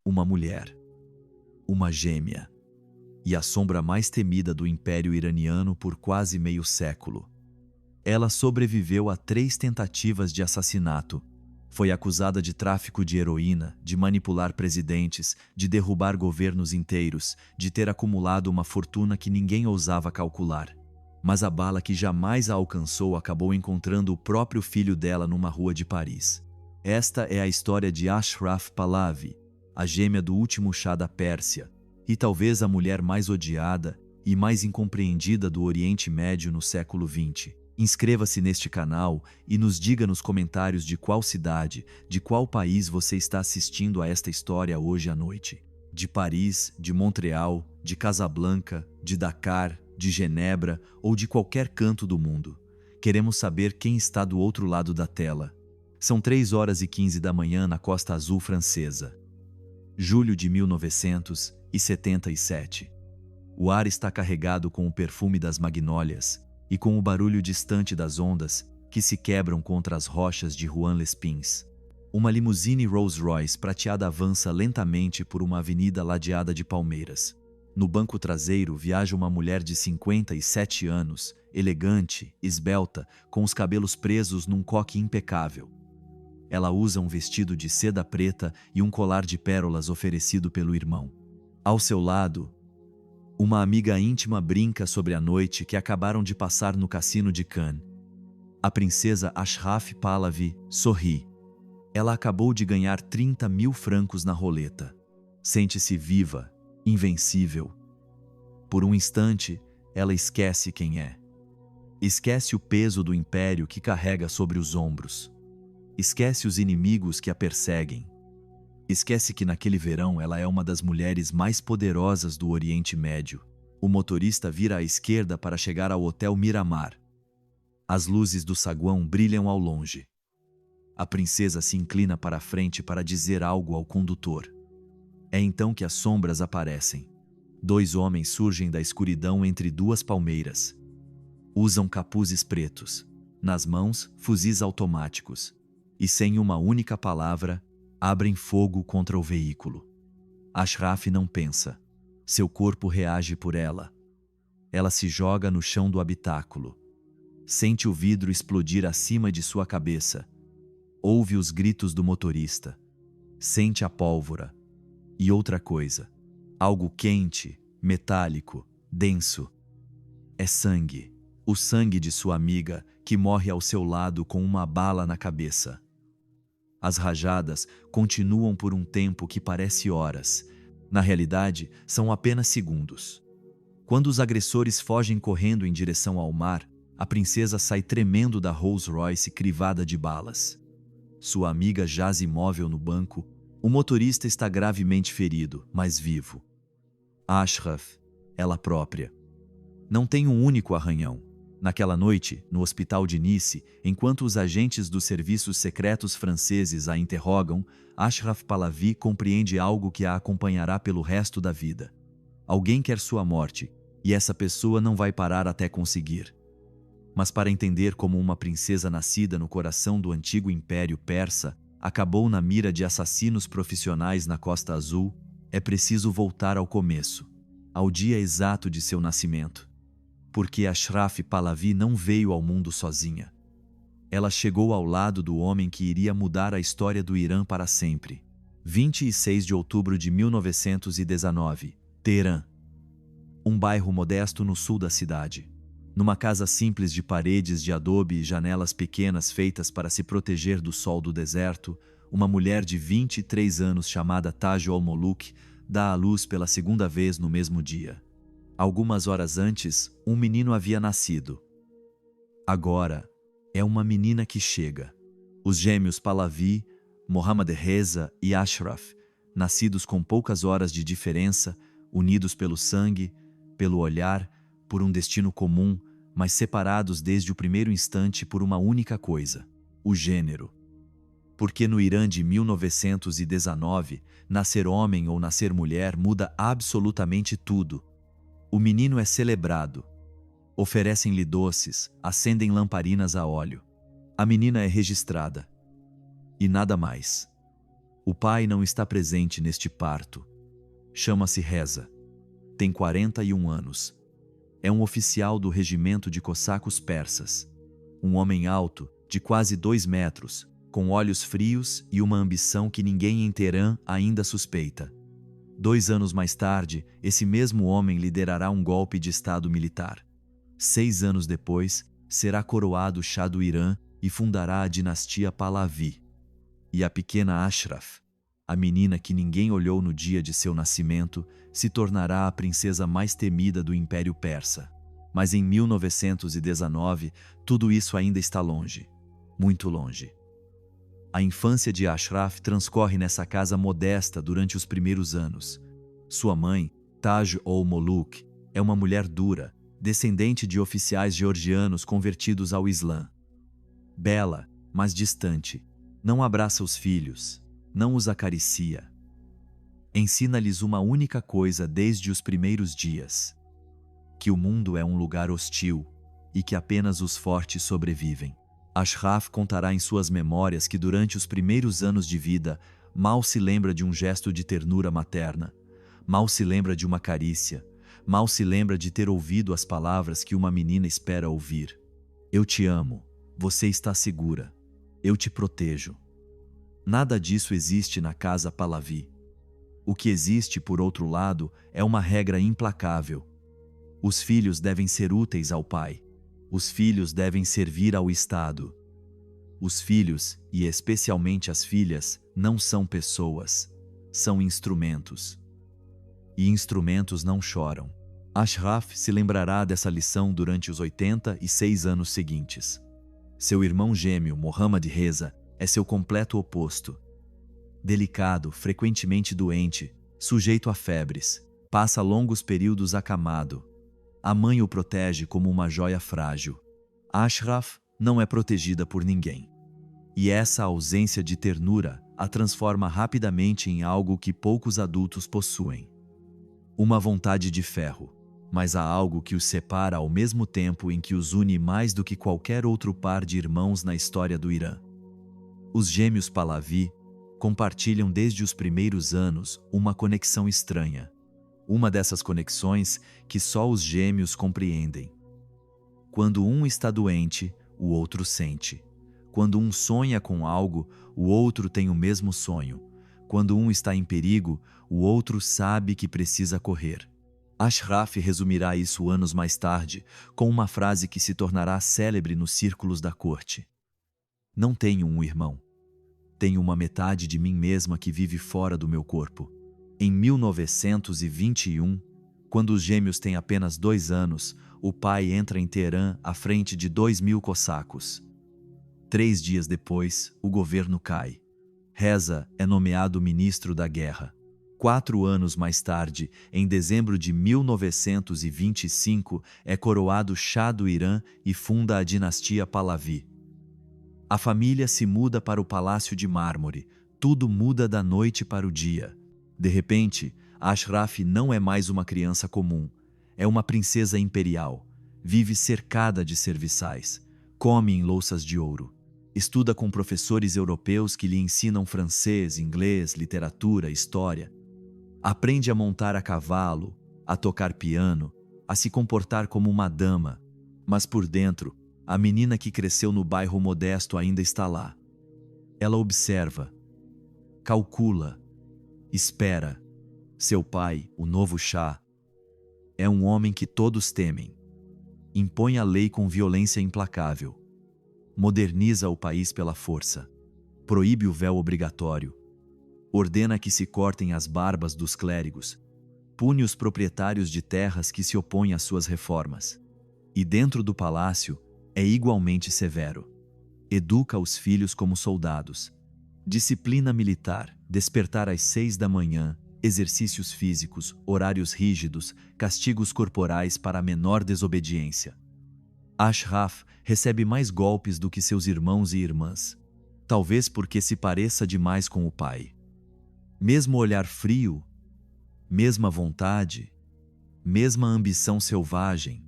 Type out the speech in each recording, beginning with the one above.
uma mulher, uma gêmea, e a sombra mais temida do Império Iraniano por quase meio século. Ela sobreviveu a 3 tentativas de assassinato. Foi acusada de tráfico de heroína, de manipular presidentes, de derrubar governos inteiros, de ter acumulado uma fortuna que ninguém ousava calcular. Mas a bala que jamais a alcançou acabou encontrando o próprio filho dela numa rua de Paris. Esta é a história de Ashraf Pahlavi, a gêmea do último Shah da Pérsia, e talvez a mulher mais odiada e mais incompreendida do Oriente Médio no século XX. Inscreva-se neste canal e nos diga nos comentários de qual cidade, de qual país você está assistindo a esta história hoje à noite. De Paris, de Montreal, de Casablanca, de Dakar, de Genebra ou de qualquer canto do mundo. Queremos saber quem está do outro lado da tela. São 3h15 da manhã na Costa Azul francesa. Julho de 1977. O ar está carregado com o perfume das magnólias e com o barulho distante das ondas que se quebram contra as rochas de Juan Les Pins. Uma limusine Rolls-Royce prateada avança lentamente por uma avenida ladeada de palmeiras. No banco traseiro viaja uma mulher de 57 anos, elegante, esbelta, com os cabelos presos num coque impecável. Ela usa um vestido de seda preta e um colar de pérolas oferecido pelo irmão. Ao seu lado, uma amiga íntima brinca sobre a noite que acabaram de passar no cassino de Cannes. A princesa Ashraf Pahlavi sorri. Ela acabou de ganhar 30 mil francos na roleta. Sente-se viva, invencível. Por um instante, ela esquece quem é. Esquece o peso do império que carrega sobre os ombros. Esquece os inimigos que a perseguem. Esquece que naquele verão ela é uma das mulheres mais poderosas do Oriente Médio. O motorista vira à esquerda para chegar ao Hotel Miramar. As luzes do saguão brilham ao longe. A princesa se inclina para a frente para dizer algo ao condutor. É então que as sombras aparecem. 2 homens surgem da escuridão entre 2 palmeiras. Usam capuzes pretos. Nas mãos, fuzis automáticos. E sem uma única palavra, abrem fogo contra o veículo. Ashraf não pensa. Seu corpo reage por ela. Ela se joga no chão do habitáculo. Sente o vidro explodir acima de sua cabeça. Ouve os gritos do motorista. Sente a pólvora. E outra coisa. Algo quente, metálico, denso. É sangue. O sangue de sua amiga, que morre ao seu lado com uma bala na cabeça. As rajadas continuam por um tempo que parece horas. Na realidade, são apenas segundos. Quando os agressores fogem correndo em direção ao mar, a princesa sai tremendo da Rolls-Royce crivada de balas. Sua amiga jaz imóvel no banco. O motorista está gravemente ferido, mas vivo. Ashraf, ela própria. Não tem um único arranhão. Naquela noite, no hospital de Nice, enquanto os agentes dos serviços secretos franceses a interrogam, Ashraf Pahlavi compreende algo que a acompanhará pelo resto da vida. Alguém quer sua morte, e essa pessoa não vai parar até conseguir. Mas para entender como uma princesa nascida no coração do antigo Império Persa acabou na mira de assassinos profissionais na Costa Azul, é preciso voltar ao começo, ao dia exato de seu nascimento. Porque Ashraf Pahlavi não veio ao mundo sozinha. Ela chegou ao lado do homem que iria mudar a história do Irã para sempre. 26 de outubro de 1919, Teherã. Um bairro modesto no sul da cidade. Numa casa simples de paredes de adobe e janelas pequenas feitas para se proteger do sol do deserto, uma mulher de 23 anos chamada Taj al-Muluk dá à luz pela segunda vez no mesmo dia. Algumas horas antes, um menino havia nascido. Agora, é uma menina que chega. Os gêmeos Pahlavi, Mohammad Reza e Ashraf, nascidos com poucas horas de diferença, unidos pelo sangue, pelo olhar, por um destino comum, mas separados desde o primeiro instante por uma única coisa: o gênero. Porque no Irã de 1919, nascer homem ou nascer mulher muda absolutamente tudo. O menino é celebrado. Oferecem-lhe doces, acendem lamparinas a óleo. A menina é registrada. E nada mais. O pai não está presente neste parto. Chama-se Reza. Tem 41 anos. É um oficial do regimento de cossacos persas. Um homem alto, de quase 2 metros, com olhos frios e uma ambição que ninguém em Teherã ainda suspeita. 2 anos mais tarde, esse mesmo homem liderará um golpe de estado militar. 6 anos depois, será coroado Shah do Irã e fundará a dinastia Pahlavi. E a pequena Ashraf, a menina que ninguém olhou no dia de seu nascimento, se tornará a princesa mais temida do Império Persa. Mas em 1919, tudo isso ainda está longe, muito longe. A infância de Ashraf transcorre nessa casa modesta durante os primeiros anos. Sua mãe, Taj ol-Moluk, é uma mulher dura, descendente de oficiais georgianos convertidos ao Islã. Bela, mas distante, não abraça os filhos, não os acaricia. Ensina-lhes uma única coisa desde os primeiros dias: que o mundo é um lugar hostil e que apenas os fortes sobrevivem. Ashraf contará em suas memórias que durante os primeiros anos de vida, mal se lembra de um gesto de ternura materna, mal se lembra de uma carícia, mal se lembra de ter ouvido as palavras que uma menina espera ouvir. Eu te amo, você está segura, eu te protejo. Nada disso existe na casa Pahlavi. O que existe, por outro lado, é uma regra implacável. Os filhos devem ser úteis ao pai. Os filhos devem servir ao Estado. Os filhos, e especialmente as filhas, não são pessoas, são instrumentos. E instrumentos não choram. Ashraf se lembrará dessa lição durante os 86 anos seguintes. Seu irmão gêmeo, Mohammad Reza, é seu completo oposto. Delicado, frequentemente doente, sujeito a febres, passa longos períodos acamado. A mãe o protege como uma joia frágil. Ashraf não é protegida por ninguém. E essa ausência de ternura a transforma rapidamente em algo que poucos adultos possuem. Uma vontade de ferro, mas há algo que os separa ao mesmo tempo em que os une mais do que qualquer outro par de irmãos na história do Irã. Os gêmeos Pahlavi compartilham desde os primeiros anos uma conexão estranha. Uma dessas conexões que só os gêmeos compreendem. Quando um está doente, o outro sente. Quando um sonha com algo, o outro tem o mesmo sonho. Quando um está em perigo, o outro sabe que precisa correr. Ashraf resumirá isso anos mais tarde, com uma frase que se tornará célebre nos círculos da corte. Não tenho um irmão. Tenho uma metade de mim mesma que vive fora do meu corpo. Em 1921, quando os gêmeos têm apenas 2 anos, o pai entra em Teherã à frente de 2.000 cossacos. 3 dias depois, o governo cai. Reza é nomeado ministro da guerra. 4 anos mais tarde, em dezembro de 1925, é coroado Shah do Irã e funda a dinastia Pahlavi. A família se muda para o Palácio de Mármore. Tudo muda da noite para o dia. De repente, Ashraf não é mais uma criança comum. É uma princesa imperial. Vive cercada de serviçais. Come em louças de ouro. Estuda com professores europeus que lhe ensinam francês, inglês, literatura, história. Aprende a montar a cavalo, a tocar piano, a se comportar como uma dama. Mas por dentro, a menina que cresceu no bairro modesto ainda está lá. Ela observa, calcula, espera. Seu pai, o novo Shah, é um homem que todos temem. Impõe a lei com violência implacável. Moderniza o país pela força. Proíbe o véu obrigatório. Ordena que se cortem as barbas dos clérigos. Pune os proprietários de terras que se opõem às suas reformas. E dentro do palácio, é igualmente severo. Educa os filhos como soldados. Disciplina militar, despertar às 6 da manhã, exercícios físicos, horários rígidos, castigos corporais para a menor desobediência. Ashraf recebe mais golpes do que seus irmãos e irmãs, talvez porque se pareça demais com o pai. Mesmo olhar frio, mesma vontade, mesma ambição selvagem.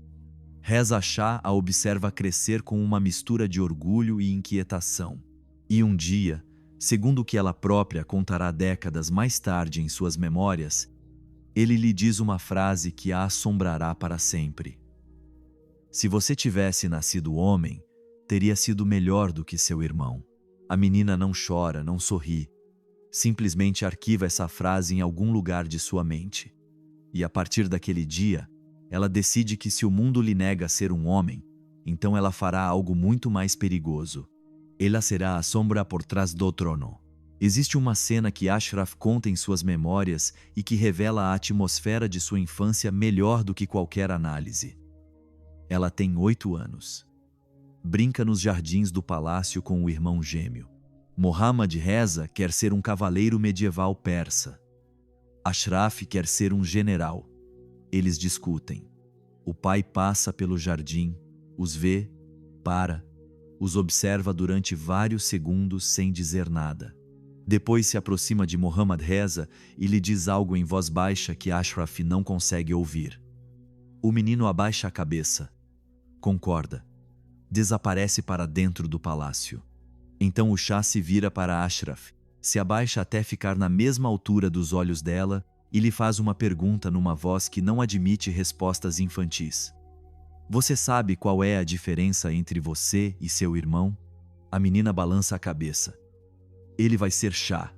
Reza Shah a observa crescer com uma mistura de orgulho e inquietação. E um dia, Segundo o que ela própria contará décadas mais tarde em suas memórias, ele lhe diz uma frase que a assombrará para sempre. Se você tivesse nascido homem, teria sido melhor do que seu irmão. A menina não chora, não sorri. Simplesmente arquiva essa frase em algum lugar de sua mente. E a partir daquele dia, ela decide que se o mundo lhe nega ser um homem, então ela fará algo muito mais perigoso. Ela será a sombra por trás do trono. Existe uma cena que Ashraf conta em suas memórias e que revela a atmosfera de sua infância melhor do que qualquer análise. Ela tem 8 anos. Brinca nos jardins do palácio com o irmão gêmeo. Mohammad Reza quer ser um cavaleiro medieval persa. Ashraf quer ser um general. Eles discutem. O pai passa pelo jardim, os vê, para, os observa durante vários segundos sem dizer nada. Depois se aproxima de Mohammad Reza e lhe diz algo em voz baixa que Ashraf não consegue ouvir. O menino abaixa a cabeça. Concorda. Desaparece para dentro do palácio. Então o Shah se vira para Ashraf, se abaixa até ficar na mesma altura dos olhos dela e lhe faz uma pergunta numa voz que não admite respostas infantis. Você sabe qual é a diferença entre você e seu irmão? A menina balança a cabeça. Ele vai ser Shah.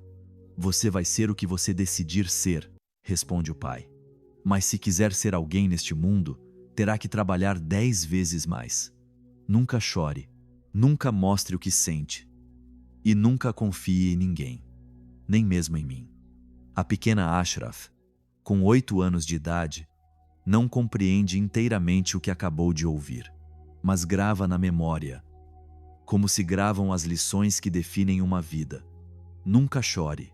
Você vai ser o que você decidir ser, responde o pai. Mas se quiser ser alguém neste mundo, terá que trabalhar 10 vezes mais. Nunca chore, nunca mostre o que sente. E nunca confie em ninguém, nem mesmo em mim. A pequena Ashraf, com 8 anos de idade, não compreende inteiramente o que acabou de ouvir, mas grava na memória, como se gravam as lições que definem uma vida. Nunca chore,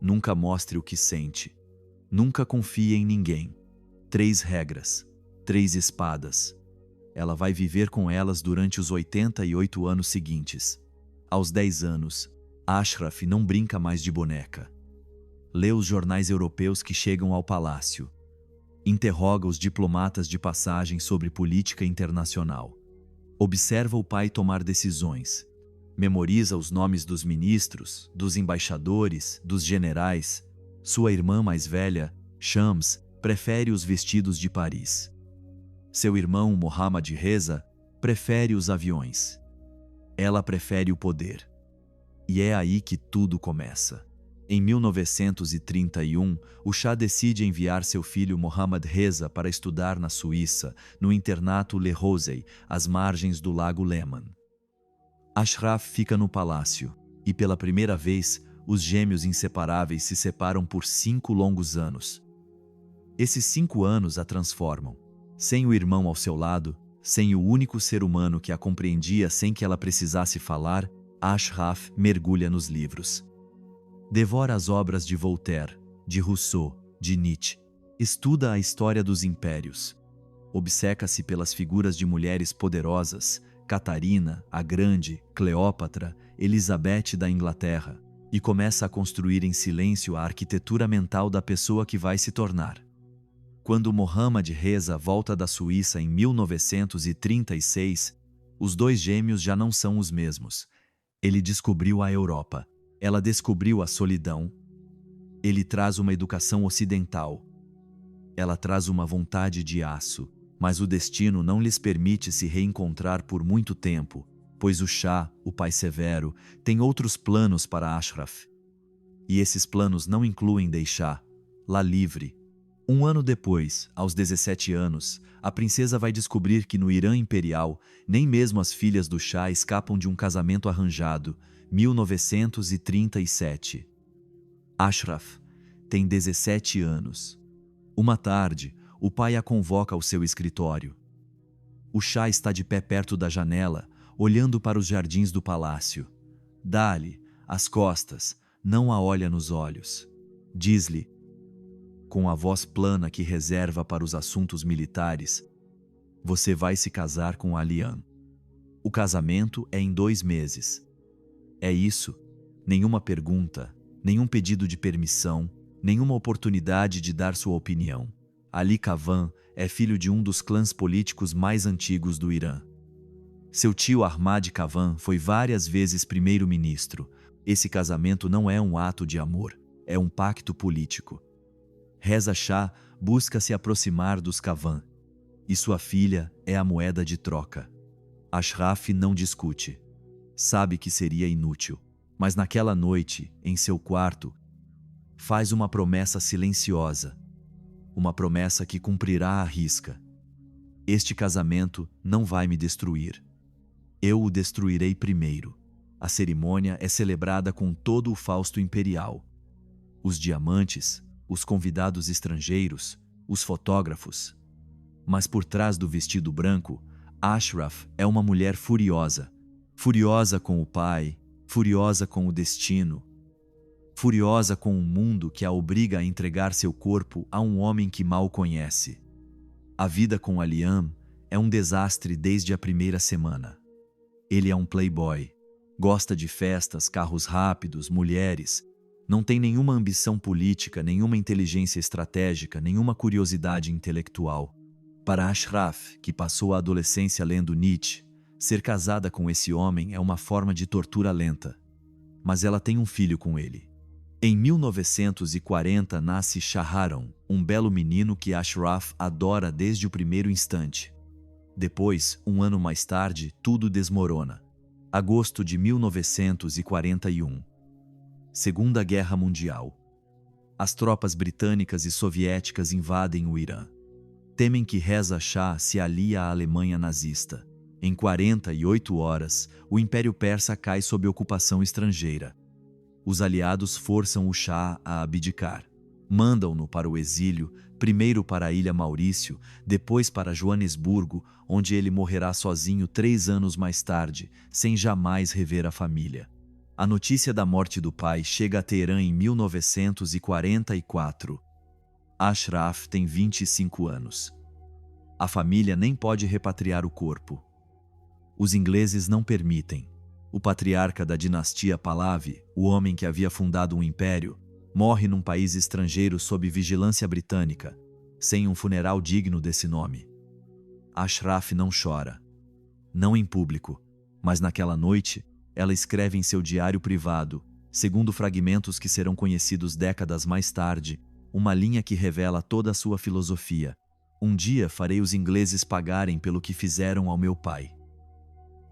nunca mostre o que sente, nunca confie em ninguém. 3 regras, 3 espadas. Ela vai viver com elas durante os 88 anos seguintes. Aos 10 anos, Ashraf não brinca mais de boneca. Lê os jornais europeus que chegam ao palácio. Interroga os diplomatas de passagem sobre política internacional. Observa o pai tomar decisões. Memoriza os nomes dos ministros, dos embaixadores, dos generais. Sua irmã mais velha, Shams, prefere os vestidos de Paris. Seu irmão Mohammad Reza prefere os aviões. Ela prefere o poder. E é aí que tudo começa. Em 1931, o Shah decide enviar seu filho Mohammad Reza para estudar na Suíça, no internato Le Rosey, às margens do lago Léman. Ashraf fica no palácio, e pela primeira vez, os gêmeos inseparáveis se separam por 5 longos anos. Esses 5 anos a transformam. Sem o irmão ao seu lado, sem o único ser humano que a compreendia sem que ela precisasse falar, Ashraf mergulha nos livros. Devora as obras de Voltaire, de Rousseau, de Nietzsche. Estuda a história dos impérios. Obceca-se pelas figuras de mulheres poderosas, Catarina, a Grande, Cleópatra, Elizabeth da Inglaterra, e começa a construir em silêncio a arquitetura mental da pessoa que vai se tornar. Quando Mohammad Reza volta da Suíça em 1936, os 2 gêmeos já não são os mesmos. Ele descobriu a Europa. Ela descobriu a solidão. Ele traz uma educação ocidental. Ela traz uma vontade de aço, mas o destino não lhes permite se reencontrar por muito tempo, pois o Shah, o pai severo, tem outros planos para Ashraf. E esses planos não incluem deixá-la livre. 1 ano depois, aos 17 anos, a princesa vai descobrir que no Irã Imperial, nem mesmo as filhas do Shah escapam de um casamento arranjado, 1937. Ashraf tem 17 anos. Uma tarde, o pai a convoca ao seu escritório. O Shah está de pé perto da janela, olhando para os jardins do palácio. Dá-lhe, às costas, não a olha nos olhos. Diz-lhe, com a voz plana que reserva para os assuntos militares, você vai se casar com Alian. O casamento é em 2 meses. É isso. Nenhuma pergunta, nenhum pedido de permissão, nenhuma oportunidade de dar sua opinião. Ali Kavan é filho de um dos clãs políticos mais antigos do Irã. Seu tio Ahmad Kavan foi várias vezes primeiro-ministro. Esse casamento não é um ato de amor, é um pacto político. Reza Shah busca se aproximar dos Kavan, e sua filha é a moeda de troca. Ashraf não discute. Sabe que seria inútil, mas naquela noite, em seu quarto, faz uma promessa silenciosa, uma promessa que cumprirá à risca. Este casamento não vai me destruir. Eu o destruirei primeiro. A cerimônia é celebrada com todo o fausto imperial. Os diamantes, os convidados estrangeiros, os fotógrafos. Mas por trás do vestido branco, Ashraf é uma mulher furiosa. Furiosa com o pai, furiosa com o destino, furiosa com um mundo que a obriga a entregar seu corpo a um homem que mal conhece. A vida com Aliam é um desastre desde a primeira semana. Ele é um playboy, gosta de festas, carros rápidos, mulheres, não tem nenhuma ambição política, nenhuma inteligência estratégica, nenhuma curiosidade intelectual. Para Ashraf, que passou a adolescência lendo Nietzsche, ser casada com esse homem é uma forma de tortura lenta. Mas ela tem um filho com ele. Em 1940 nasce Shahram, um belo menino que Ashraf adora desde o primeiro instante. Depois, um ano mais tarde, tudo desmorona. Agosto de 1941. Segunda Guerra Mundial. As tropas britânicas e soviéticas invadem o Irã. Temem que Reza Shah se alie à Alemanha nazista. Em 48 horas, o Império Persa cai sob ocupação estrangeira. Os aliados forçam o Shah a abdicar. Mandam-no para o exílio, primeiro para a Ilha Maurício, depois para Joanesburgo, onde ele morrerá sozinho 3 anos mais tarde, sem jamais rever a família. A notícia da morte do pai chega a Teherã em 1944. Ashraf tem 25 anos. A família nem pode repatriar o corpo. Os ingleses não permitem. O patriarca da dinastia Pahlavi, o homem que havia fundado um império, morre num país estrangeiro sob vigilância britânica, sem um funeral digno desse nome. Ashraf não chora. Não em público, mas naquela noite, ela escreve em seu diário privado, segundo fragmentos que serão conhecidos décadas mais tarde, uma linha que revela toda a sua filosofia. Um dia farei os ingleses pagarem pelo que fizeram ao meu pai.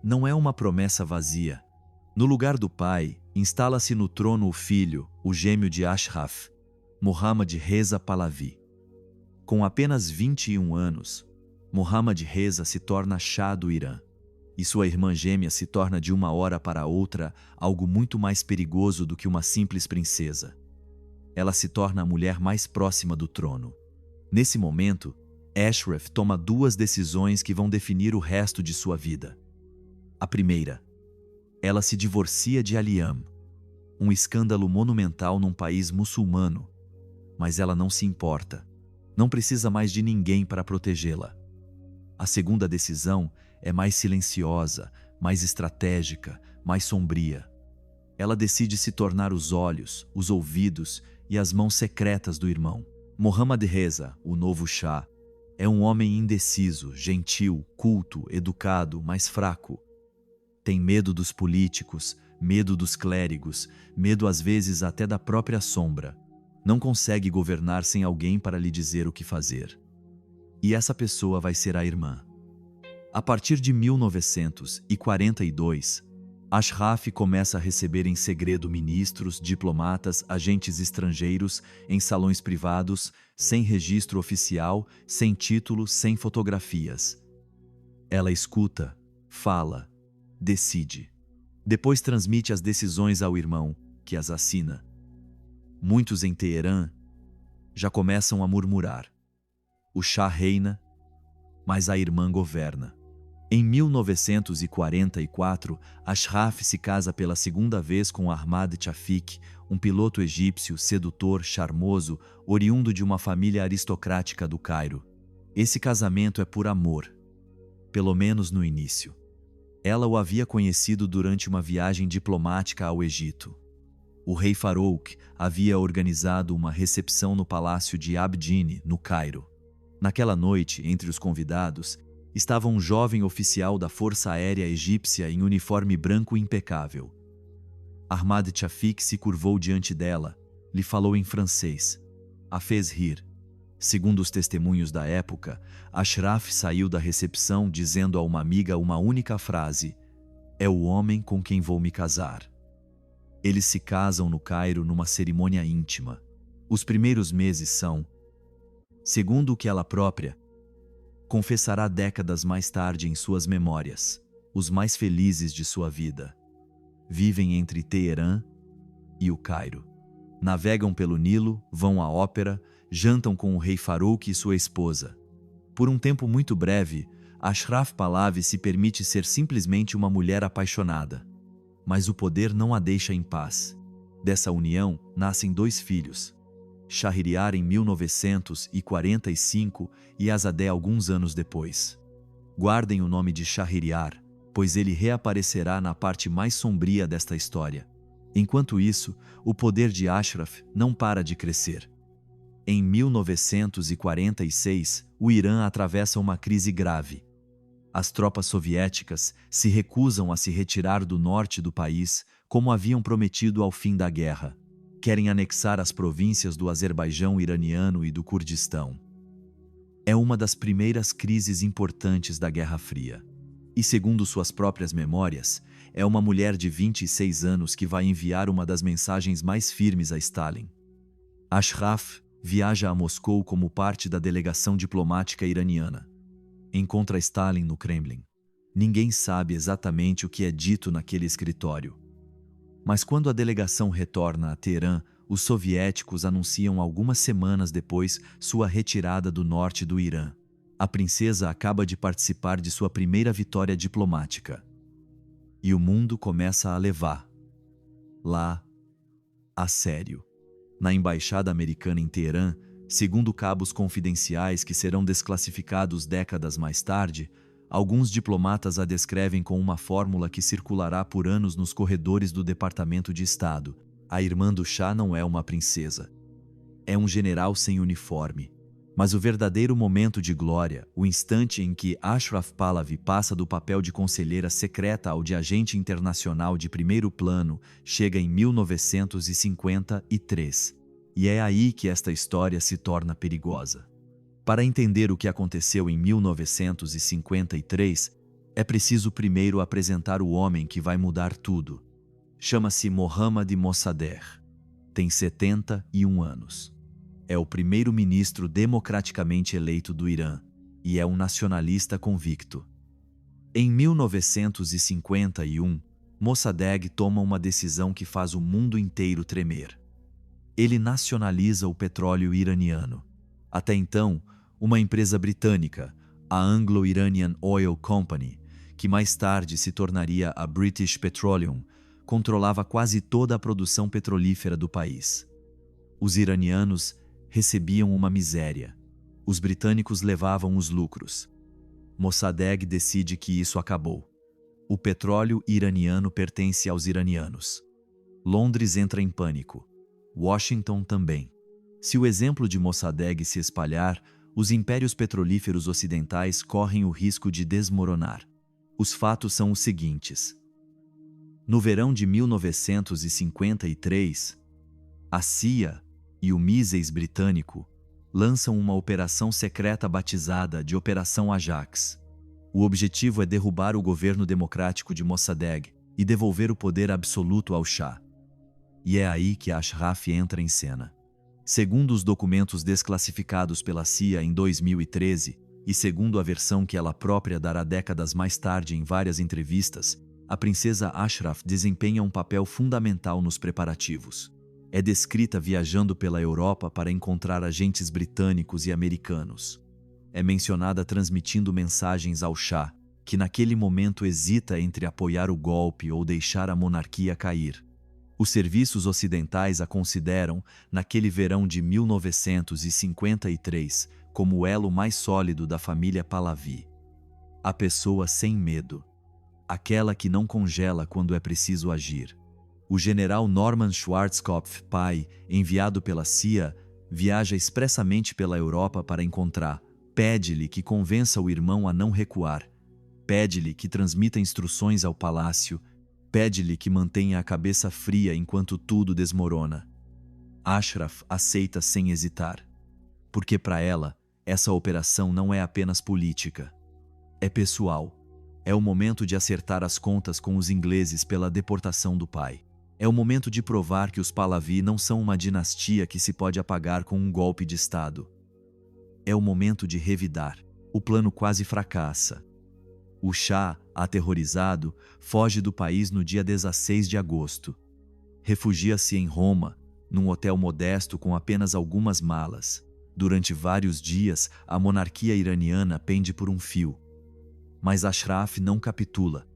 Não é uma promessa vazia. No lugar do pai, instala-se no trono o filho, o gêmeo de Ashraf, Mohammad Reza Pahlavi. Com apenas 21 anos, Mohammad Reza se torna Shah do Irã, e sua irmã gêmea se torna de uma hora para outra algo muito mais perigoso do que uma simples princesa. Ela se torna a mulher mais próxima do trono. Nesse momento, Ashraf toma 2 decisões que vão definir o resto de sua vida. A primeira, ela se divorcia de Aliam, um escândalo monumental num país muçulmano, mas ela não se importa, não precisa mais de ninguém para protegê-la. A segunda decisão é mais silenciosa, mais estratégica, mais sombria. Ela decide se tornar os olhos, os ouvidos e as mãos secretas do irmão. Mohammad Reza, o novo Shah, é um homem indeciso, gentil, culto, educado, mas fraco. Tem medo dos políticos, medo dos clérigos, medo às vezes até da própria sombra. Não consegue governar sem alguém para lhe dizer o que fazer. E essa pessoa vai ser a irmã. A partir de 1942, Ashraf começa a receber em segredo ministros, diplomatas, agentes estrangeiros em salões privados, sem registro oficial, sem título, sem fotografias. Ela escuta, fala, decide. Depois transmite as decisões ao irmão, que as assina. Muitos em Teherã já começam a murmurar. O Shah reina, mas a irmã governa. Em 1944, Ashraf se casa pela segunda vez com Ahmad Shafik, um piloto egípcio, sedutor, charmoso, oriundo de uma família aristocrática do Cairo. Esse casamento é por amor, pelo menos no início. Ela o havia conhecido durante uma viagem diplomática ao Egito. O rei Farouk havia organizado uma recepção no palácio de Abdine, no Cairo. Naquela noite, entre os convidados, estava um jovem oficial da Força Aérea Egípcia em uniforme branco impecável. Ahmad Shafik se curvou diante dela, lhe falou em francês. A fez rir. Segundo os testemunhos da época, Ashraf saiu da recepção dizendo a uma amiga uma única frase: "É o homem com quem vou me casar." Eles se casam no Cairo numa cerimônia íntima. Os primeiros meses são, segundo o que ela própria confessará décadas mais tarde em suas memórias, os mais felizes de sua vida. Vivem entre Teherã e o Cairo. Navegam pelo Nilo, vão à ópera, jantam com o rei Farouk e sua esposa. Por um tempo muito breve, Ashraf Pahlavi se permite ser simplesmente uma mulher apaixonada. Mas o poder não a deixa em paz. Dessa união nascem 2 filhos, Shahryar em 1945 e Azadeh alguns anos depois. Guardem o nome de Shahryar, pois ele reaparecerá na parte mais sombria desta história. Enquanto isso, o poder de Ashraf não para de crescer. Em 1946, o Irã atravessa uma crise grave. As tropas soviéticas se recusam a se retirar do norte do país, como haviam prometido ao fim da guerra. Querem anexar as províncias do Azerbaijão iraniano e do Kurdistão. É uma das primeiras crises importantes da Guerra Fria. E segundo suas próprias memórias, é uma mulher de 26 anos que vai enviar uma das mensagens mais firmes a Stalin. Ashraf viaja a Moscou como parte da delegação diplomática iraniana. Encontra Stalin no Kremlin. Ninguém sabe exatamente o que é dito naquele escritório. Mas quando a delegação retorna a Teherã, os soviéticos anunciam algumas semanas depois sua retirada do norte do Irã. A princesa acaba de participar de sua primeira vitória diplomática. E o mundo começa a levar lá a sério. Na embaixada americana em Teherã, segundo cabos confidenciais que serão desclassificados décadas mais tarde, alguns diplomatas a descrevem com uma fórmula que circulará por anos nos corredores do Departamento de Estado. A irmã do Shah não é uma princesa. É um general sem uniforme. Mas o verdadeiro momento de glória, o instante em que Ashraf Pahlavi passa do papel de conselheira secreta ao de agente internacional de primeiro plano, chega em 1953. E é aí que esta história se torna perigosa. Para entender o que aconteceu em 1953, é preciso primeiro apresentar o homem que vai mudar tudo. Chama-se Mohammad Mossadegh. Tem 71 anos. É o primeiro-ministro democraticamente eleito do Irã e é um nacionalista convicto. Em 1951, Mossadegh toma uma decisão que faz o mundo inteiro tremer. Ele nacionaliza o petróleo iraniano. Até então, uma empresa britânica, a Anglo-Iranian Oil Company, que mais tarde se tornaria a British Petroleum, controlava quase toda a produção petrolífera do país. Os iranianos recebiam uma miséria. Os britânicos levavam os lucros. Mossadegh decide que isso acabou. O petróleo iraniano pertence aos iranianos. Londres entra em pânico. Washington também. Se o exemplo de Mossadegh se espalhar, os impérios petrolíferos ocidentais correm o risco de desmoronar. Os fatos são os seguintes. No verão de 1953, a CIA e o Mises britânico lançam uma operação secreta batizada de Operação Ajax. O objetivo é derrubar o governo democrático de Mossadegh e devolver o poder absoluto ao Shah. E é aí que Ashraf entra em cena. Segundo os documentos desclassificados pela CIA em 2013, e segundo a versão que ela própria dará décadas mais tarde em várias entrevistas, a princesa Ashraf desempenha um papel fundamental nos preparativos. É descrita viajando pela Europa para encontrar agentes britânicos e americanos. É mencionada transmitindo mensagens ao Shah, que naquele momento hesita entre apoiar o golpe ou deixar a monarquia cair. Os serviços ocidentais a consideram, naquele verão de 1953, como o elo mais sólido da família Pahlavi. A pessoa sem medo. Aquela que não congela quando é preciso agir. O general Norman Schwarzkopf, pai, enviado pela CIA, viaja expressamente pela Europa para encontrar. Pede-lhe que convença o irmão a não recuar. Pede-lhe que transmita instruções ao palácio. Pede-lhe que mantenha a cabeça fria enquanto tudo desmorona. Ashraf aceita sem hesitar, porque para ela, essa operação não é apenas política. É pessoal. É o momento de acertar as contas com os ingleses pela deportação do pai. É o momento de provar que os Pahlavi não são uma dinastia que se pode apagar com um golpe de Estado. É o momento de revidar. O plano quase fracassa. O Shah, aterrorizado, foge do país no dia 16 de agosto. Refugia-se em Roma, num hotel modesto com apenas algumas malas. Durante vários dias, a monarquia iraniana pende por um fio. Mas Ashraf não capitula.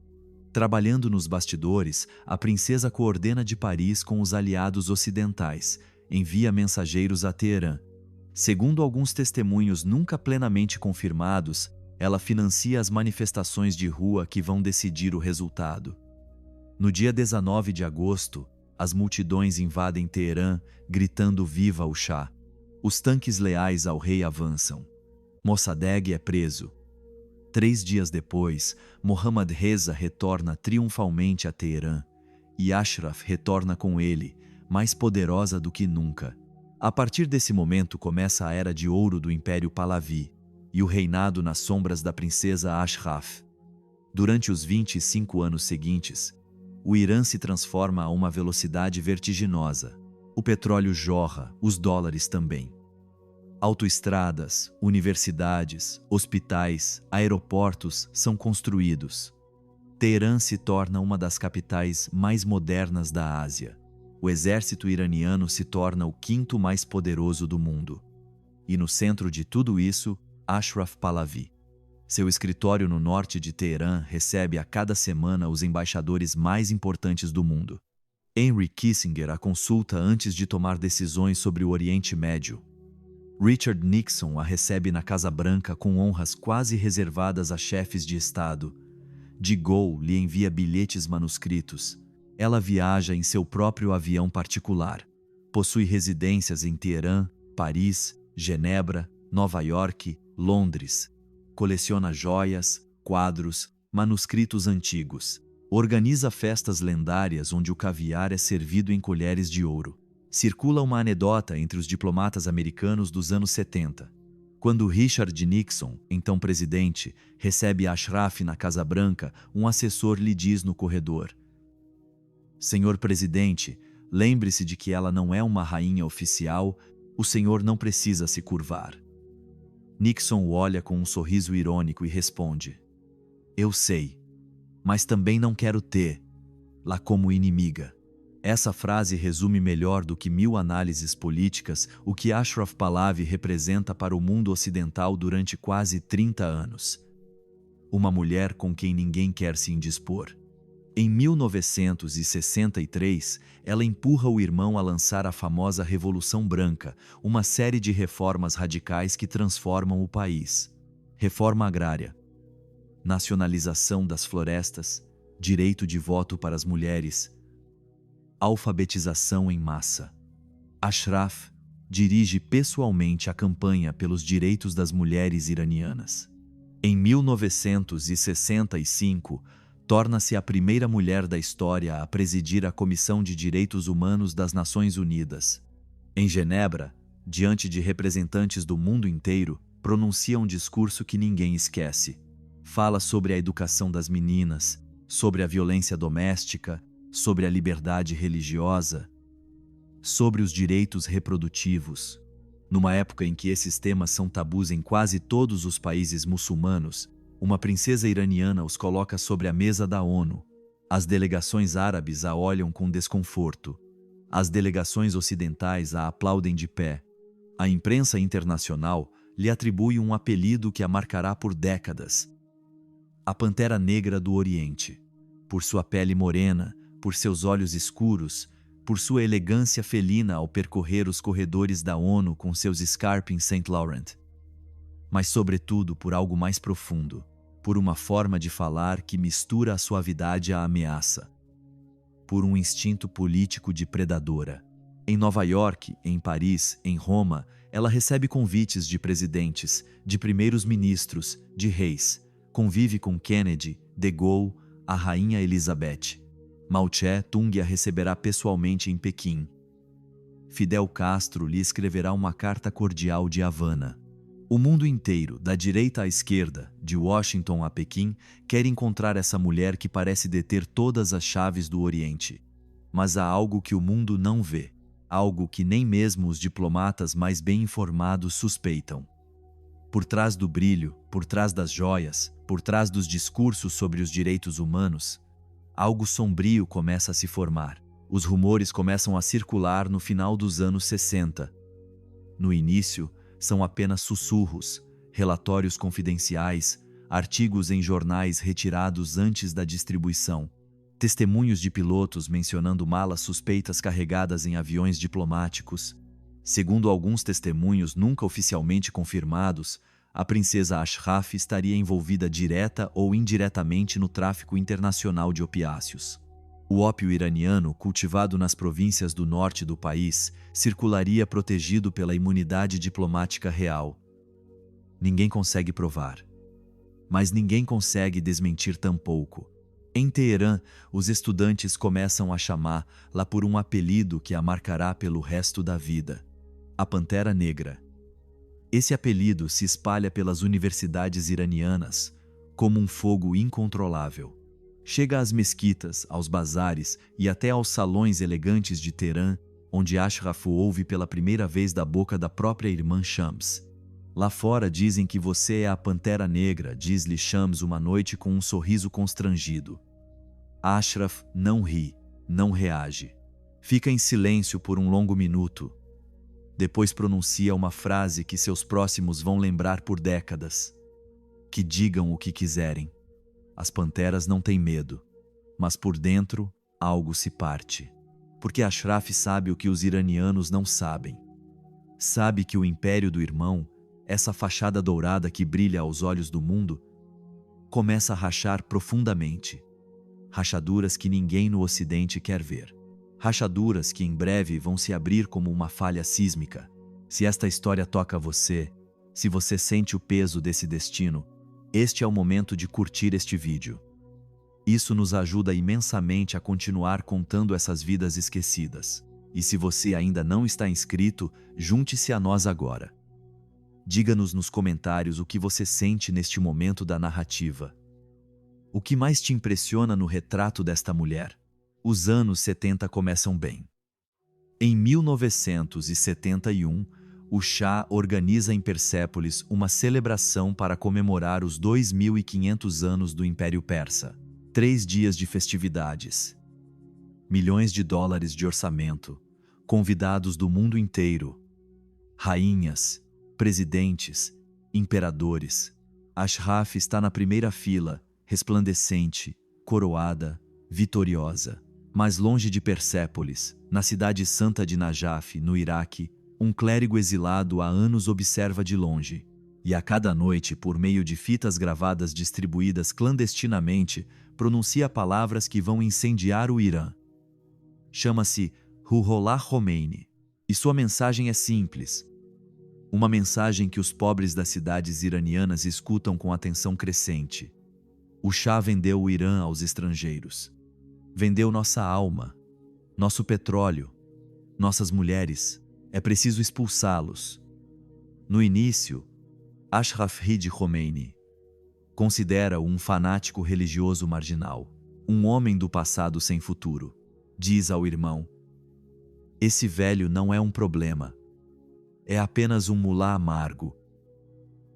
Trabalhando nos bastidores, a princesa coordena de Paris com os aliados ocidentais, envia mensageiros a Teherã. Segundo alguns testemunhos nunca plenamente confirmados, ela financia as manifestações de rua que vão decidir o resultado. No dia 19 de agosto, as multidões invadem Teherã, gritando "Viva o Shah!". Os tanques leais ao rei avançam. Mossadegh é preso. 3 dias depois, Mohammad Reza retorna triunfalmente a Teherã, e Ashraf retorna com ele, mais poderosa do que nunca. A partir desse momento começa a Era de Ouro do Império Pahlavi, e o reinado nas sombras da princesa Ashraf. Durante os 25 anos seguintes, o Irã se transforma a uma velocidade vertiginosa. O petróleo jorra, os dólares também. Autoestradas, universidades, hospitais, aeroportos são construídos. Teherã se torna uma das capitais mais modernas da Ásia. O exército iraniano se torna o 5º mais poderoso do mundo. E no centro de tudo isso, Ashraf Pahlavi. Seu escritório no norte de Teherã recebe a cada semana os embaixadores mais importantes do mundo. Henry Kissinger a consulta antes de tomar decisões sobre o Oriente Médio. Richard Nixon a recebe na Casa Branca com honras quase reservadas a chefes de Estado. De Gaulle lhe envia bilhetes manuscritos. Ela viaja em seu próprio avião particular. Possui residências em Teherã, Paris, Genebra, Nova York, Londres. Coleciona joias, quadros, manuscritos antigos. Organiza festas lendárias onde o caviar é servido em colheres de ouro. Circula uma anedota entre os diplomatas americanos dos anos 70. Quando Richard Nixon, então presidente, recebe Ashraf na Casa Branca, um assessor lhe diz no corredor: "Senhor presidente, lembre-se de que ela não é uma rainha oficial, o senhor não precisa se curvar." Nixon o olha com um sorriso irônico e responde: "Eu sei, mas também não quero ter-la como inimiga." Essa frase resume melhor do que 1000 análises políticas o que Ashraf Pahlavi representa para o mundo ocidental durante quase 30 anos. Uma mulher com quem ninguém quer se indispor. Em 1963, ela empurra o irmão a lançar a famosa Revolução Branca, uma série de reformas radicais que transformam o país. Reforma agrária, nacionalização das florestas, direito de voto para as mulheres, alfabetização em massa. Ashraf dirige pessoalmente a campanha pelos direitos das mulheres iranianas. Em 1965, torna-se a primeira mulher da história a presidir a Comissão de Direitos Humanos das Nações Unidas. Em Genebra, diante de representantes do mundo inteiro, pronuncia um discurso que ninguém esquece. Fala sobre a educação das meninas, sobre a violência doméstica, sobre a liberdade religiosa, sobre os direitos reprodutivos. Numa época em que esses temas são tabus em quase todos os países muçulmanos, uma princesa iraniana os coloca sobre a mesa da ONU. As delegações árabes a olham com desconforto. As delegações ocidentais a aplaudem de pé. A imprensa internacional lhe atribui um apelido que a marcará por décadas: a Pantera Negra do Oriente, por sua pele morena, por seus olhos escuros, por sua elegância felina ao percorrer os corredores da ONU com seus Scarpe em St. Laurent. Mas, sobretudo, por algo mais profundo, por uma forma de falar que mistura a suavidade à ameaça, por um instinto político de predadora. Em Nova York, em Paris, em Roma, ela recebe convites de presidentes, de primeiros-ministros, de reis. Convive com Kennedy, de Gaulle, a rainha Elizabeth. Mao Tse-tung a receberá pessoalmente em Pequim. Fidel Castro lhe escreverá uma carta cordial de Havana. O mundo inteiro, da direita à esquerda, de Washington a Pequim, quer encontrar essa mulher que parece deter todas as chaves do Oriente. Mas há algo que o mundo não vê, algo que nem mesmo os diplomatas mais bem informados suspeitam. Por trás do brilho, por trás das joias, por trás dos discursos sobre os direitos humanos, algo sombrio começa a se formar. Os rumores começam a circular no final dos anos 60. No início, são apenas sussurros, relatórios confidenciais, artigos em jornais retirados antes da distribuição, testemunhos de pilotos mencionando malas suspeitas carregadas em aviões diplomáticos. Segundo alguns testemunhos nunca oficialmente confirmados, a princesa Ashraf estaria envolvida direta ou indiretamente no tráfico internacional de opiáceos. O ópio iraniano, cultivado nas províncias do norte do país, circularia protegido pela imunidade diplomática real. Ninguém consegue provar. Mas ninguém consegue desmentir tampouco. Em Teherã, os estudantes começam a chamá-la por um apelido que a marcará pelo resto da vida: a Pantera Negra. Esse apelido se espalha pelas universidades iranianas como um fogo incontrolável. Chega às mesquitas, aos bazares e até aos salões elegantes de Teherã, onde Ashraf ouve pela primeira vez da boca da própria irmã Shams. Lá fora dizem que você é a Pantera Negra, diz-lhe Shams uma noite com um sorriso constrangido. Ashraf não ri, não reage. Fica em silêncio por um longo minuto. Depois pronuncia uma frase que seus próximos vão lembrar por décadas. Que digam o que quiserem. As panteras não têm medo, mas por dentro algo se parte. Porque Ashraf sabe o que os iranianos não sabem. Sabe que o império do irmão, essa fachada dourada que brilha aos olhos do mundo, começa a rachar profundamente. Rachaduras que ninguém no Ocidente quer ver. Rachaduras que em breve vão se abrir como uma falha sísmica. Se esta história toca você, se você sente o peso desse destino, este é o momento de curtir este vídeo. Isso nos ajuda imensamente a continuar contando essas vidas esquecidas. E se você ainda não está inscrito, junte-se a nós agora. Diga-nos nos comentários o que você sente neste momento da narrativa. O que mais te impressiona no retrato desta mulher? Os anos 70 começam bem. Em 1971, o Shah organiza em Persépolis uma celebração para comemorar os 2.500 anos do Império Persa. 3 dias de festividades. Milhões de dólares de orçamento, convidados do mundo inteiro, rainhas, presidentes, imperadores. Ashraf está na primeira fila, resplandecente, coroada, vitoriosa. Mais longe de Persépolis, na cidade santa de Najaf, no Iraque, um clérigo exilado há anos observa de longe. E a cada noite, por meio de fitas gravadas distribuídas clandestinamente, pronuncia palavras que vão incendiar o Irã. Chama-se Ruhollah Khomeini. E sua mensagem é simples. Uma mensagem que os pobres das cidades iranianas escutam com atenção crescente. O Shah vendeu o Irã aos estrangeiros. Vendeu nossa alma, nosso petróleo, nossas mulheres. É preciso expulsá-los. No início, Ashraf Rid Khomeini considera-o um fanático religioso marginal, um homem do passado sem futuro. Diz ao irmão: esse velho não é um problema. É apenas um mulá amargo.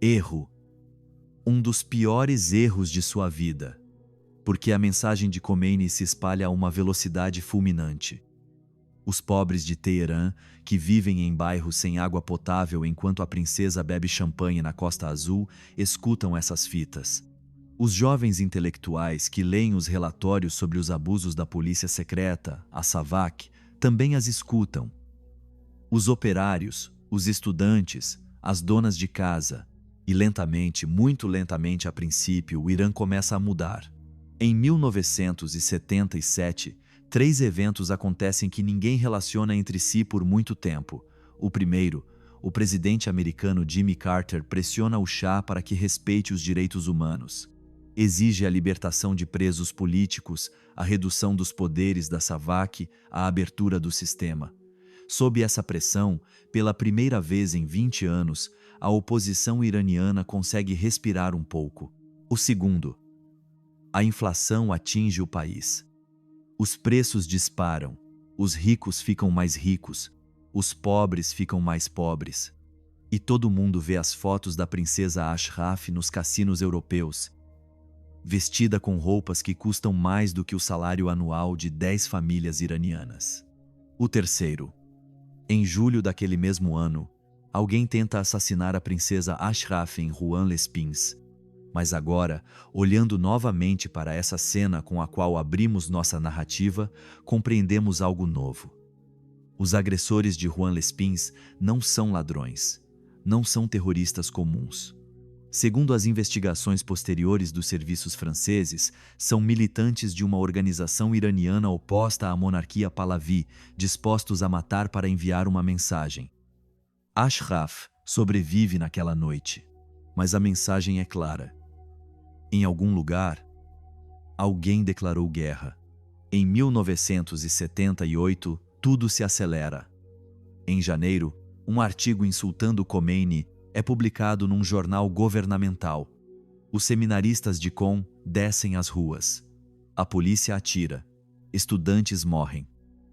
Erro. Um dos piores erros de sua vida. Porque a mensagem de Khomeini se espalha a uma velocidade fulminante. Os pobres de Teherã, que vivem em bairros sem água potável enquanto a princesa bebe champanhe na Costa Azul, escutam essas fitas. Os jovens intelectuais que leem os relatórios sobre os abusos da polícia secreta, a SAVAK, também as escutam. Os operários, os estudantes, as donas de casa. E lentamente, muito lentamente a princípio, o Irã começa a mudar. Em 1977, 3 eventos acontecem que ninguém relaciona entre si por muito tempo. O primeiro, o presidente americano Jimmy Carter pressiona o Shah para que respeite os direitos humanos. Exige a libertação de presos políticos, a redução dos poderes da SAVAK, a abertura do sistema. Sob essa pressão, pela primeira vez em 20 anos, a oposição iraniana consegue respirar um pouco. O segundo, a inflação atinge o país. Os preços disparam, os ricos ficam mais ricos, os pobres ficam mais pobres. E todo mundo vê as fotos da princesa Ashraf nos cassinos europeus, vestida com roupas que custam mais do que o salário anual de 10 famílias iranianas. O terceiro. Em julho daquele mesmo ano, alguém tenta assassinar a princesa Ashraf em Rouen-les-Pins. Mas agora, olhando novamente para essa cena com a qual abrimos nossa narrativa, compreendemos algo novo. Os agressores de Rouen-les-Pins não são ladrões, não são terroristas comuns. Segundo as investigações posteriores dos serviços franceses, são militantes de uma organização iraniana oposta à monarquia Pahlavi, dispostos a matar para enviar uma mensagem. Ashraf sobrevive naquela noite, mas a mensagem é clara. Em algum lugar, alguém declarou guerra. Em 1978, tudo se acelera. Em janeiro, um artigo insultando Khomeini é publicado num jornal governamental. Os seminaristas de Qom descem às ruas. A polícia atira. Estudantes morrem.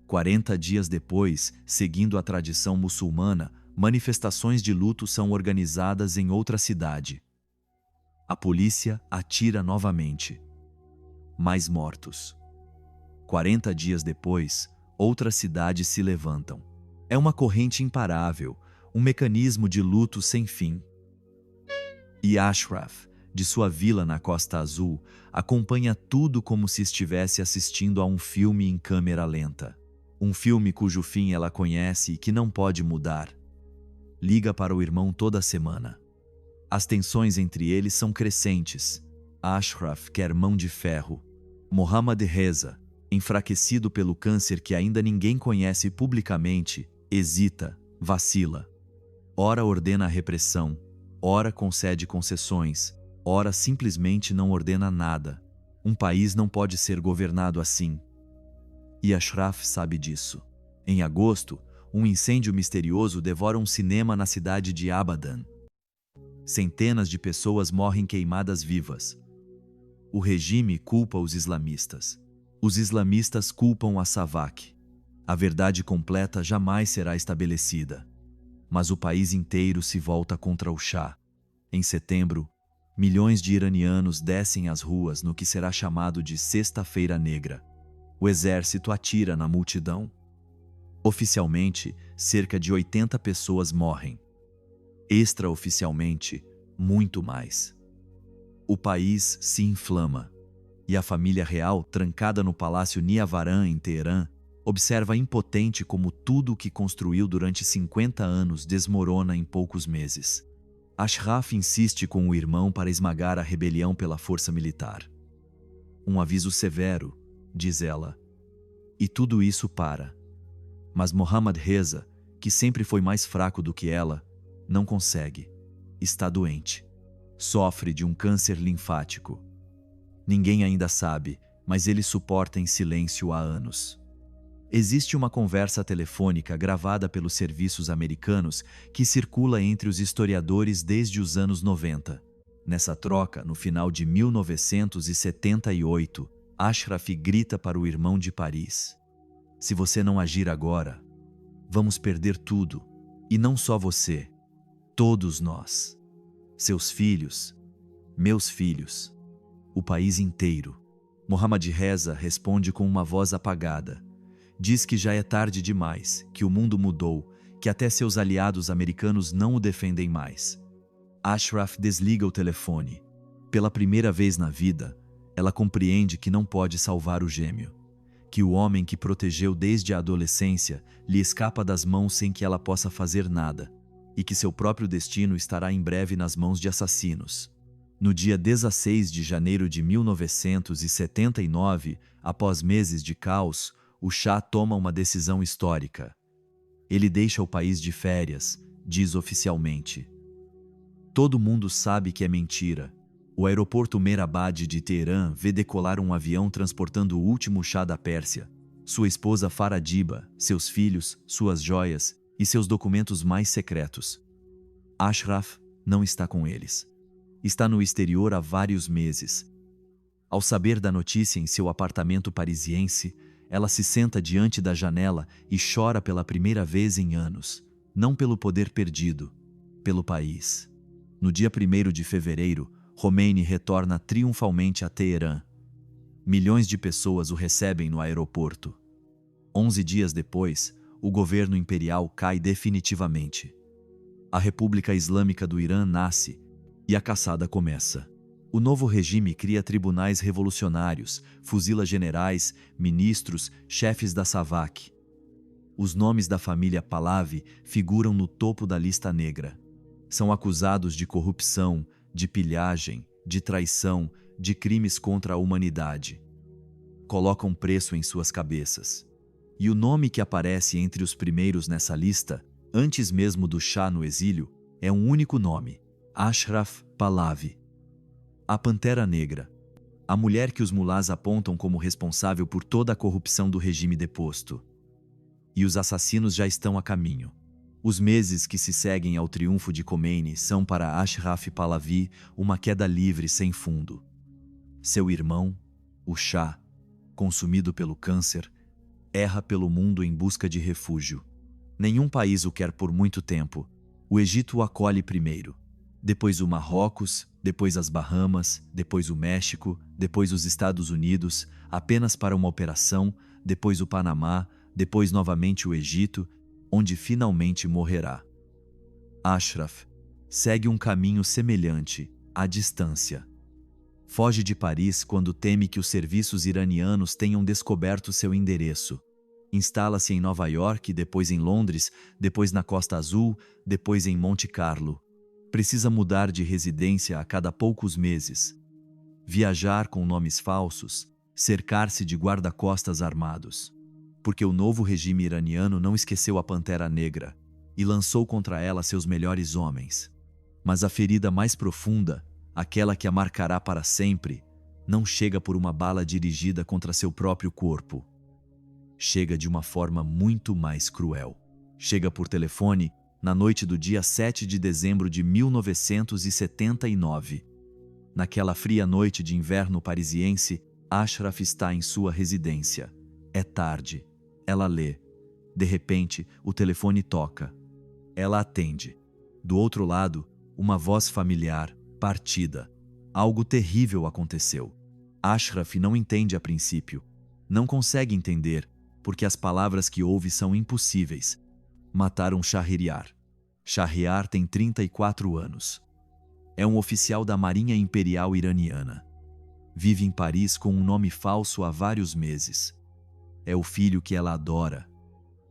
40 dias depois, seguindo a tradição muçulmana, manifestações de luto são organizadas em outra cidade. A polícia atira novamente. Mais mortos. 40 dias depois, outras cidades se levantam. É uma corrente imparável, um mecanismo de luto sem fim. E Ashraf, de sua vila na Costa Azul, acompanha tudo como se estivesse assistindo a um filme em câmera lenta. Um filme cujo fim ela conhece e que não pode mudar. Liga para o irmão toda semana. As tensões entre eles são crescentes. Ashraf quer mão de ferro. Mohammad Reza, enfraquecido pelo câncer que ainda ninguém conhece publicamente, hesita, vacila. Ora ordena a repressão, ora concede concessões, ora simplesmente não ordena nada. Um país não pode ser governado assim. E Ashraf sabe disso. Em agosto, um incêndio misterioso devora um cinema na cidade de Abadan. Centenas de pessoas morrem queimadas vivas. O regime culpa os islamistas. Os islamistas culpam a SAVAK. A verdade completa jamais será estabelecida. Mas o país inteiro se volta contra o Shah. Em setembro, milhões de iranianos descem às ruas no que será chamado de Sexta-feira Negra. O exército atira na multidão. Oficialmente, cerca de 80 pessoas morrem. Extraoficialmente, muito mais. O país se inflama. E a família real, trancada no Palácio Niavaran, em Teherã, observa impotente como tudo o que construiu durante 50 anos desmorona em poucos meses. Ashraf insiste com o irmão para esmagar a rebelião pela força militar. Um aviso severo, diz ela. E tudo isso para. Mas Mohammad Reza, que sempre foi mais fraco do que ela, não consegue. Está doente. Sofre de um câncer linfático. Ninguém ainda sabe, mas ele suporta em silêncio há anos. Existe uma conversa telefônica gravada pelos serviços americanos que circula entre os historiadores desde os anos 90. Nessa troca, no final de 1978, Ashraf grita para o irmão de Paris: "Se você não agir agora, vamos perder tudo. E não só você, todos nós. Seus filhos, meus filhos, o país inteiro." Mohammad Reza responde com uma voz apagada. Diz que já é tarde demais, que o mundo mudou, que até seus aliados americanos não o defendem mais. Ashraf desliga o telefone. Pela primeira vez na vida, ela compreende que não pode salvar o gêmeo. Que o homem que protegeu desde a adolescência lhe escapa das mãos sem que ela possa fazer nada, e que seu próprio destino estará em breve nas mãos de assassinos. No dia 16 de janeiro de 1979, após meses de caos, o Shah toma uma decisão histórica. Ele deixa o país de férias, diz oficialmente. Todo mundo sabe que é mentira. O aeroporto Mehrabad de Teherã vê decolar um avião transportando o último Shah da Pérsia, sua esposa Faradiba, seus filhos, suas joias e seus documentos mais secretos. Ashraf não está com eles. Está no exterior há vários meses. Ao saber da notícia em seu apartamento parisiense, ela se senta diante da janela e chora pela primeira vez em anos, não pelo poder perdido, pelo país. No dia 1º de fevereiro, Khomeini retorna triunfalmente a Teherã. Milhões de pessoas o recebem no aeroporto. 11 dias depois, o governo imperial cai definitivamente. A República Islâmica do Irã nasce e a caçada começa. O novo regime cria tribunais revolucionários, fuzila generais, ministros, chefes da SAVAK. Os nomes da família Pahlavi figuram no topo da lista negra. São acusados de corrupção, de pilhagem, de traição, de crimes contra a humanidade. Colocam preço em suas cabeças. E o nome que aparece entre os primeiros nessa lista, antes mesmo do Shah no exílio, é um único nome: Ashraf Pahlavi. A Pantera Negra, a mulher que os mulás apontam como responsável por toda a corrupção do regime deposto. E os assassinos já estão a caminho. Os meses que se seguem ao triunfo de Khomeini são para Ashraf Pahlavi uma queda livre sem fundo. Seu irmão, o Shah, consumido pelo câncer, erra pelo mundo em busca de refúgio. Nenhum país o quer por muito tempo. O Egito o acolhe primeiro. Depois o Marrocos, depois as Bahamas, depois o México, depois os Estados Unidos, apenas para uma operação, depois o Panamá, depois novamente o Egito, onde finalmente morrerá. Ashraf segue um caminho semelhante, à distância. Foge de Paris quando teme que os serviços iranianos tenham descoberto seu endereço. Instala-se em Nova York, depois em Londres, depois na Costa Azul, depois em Monte Carlo. Precisa mudar de residência a cada poucos meses. Viajar com nomes falsos, cercar-se de guarda-costas armados. Porque o novo regime iraniano não esqueceu a Pantera Negra e lançou contra ela seus melhores homens. Mas a ferida mais profunda, aquela que a marcará para sempre, não chega por uma bala dirigida contra seu próprio corpo. Chega de uma forma muito mais cruel. Chega por telefone na noite do dia 7 de dezembro de 1979. Naquela fria noite de inverno parisiense, Ashraf está em sua residência. É tarde. Ela lê. De repente, o telefone toca. Ela atende. Do outro lado, uma voz familiar, partida. Algo terrível aconteceu. Ashraf não entende a princípio. Não consegue entender, porque as palavras que ouve são impossíveis. Mataram Shahryar. Shahryar tem 34 anos. É um oficial da Marinha Imperial Iraniana. Vive em Paris com um nome falso há vários meses. É o filho que ela adora.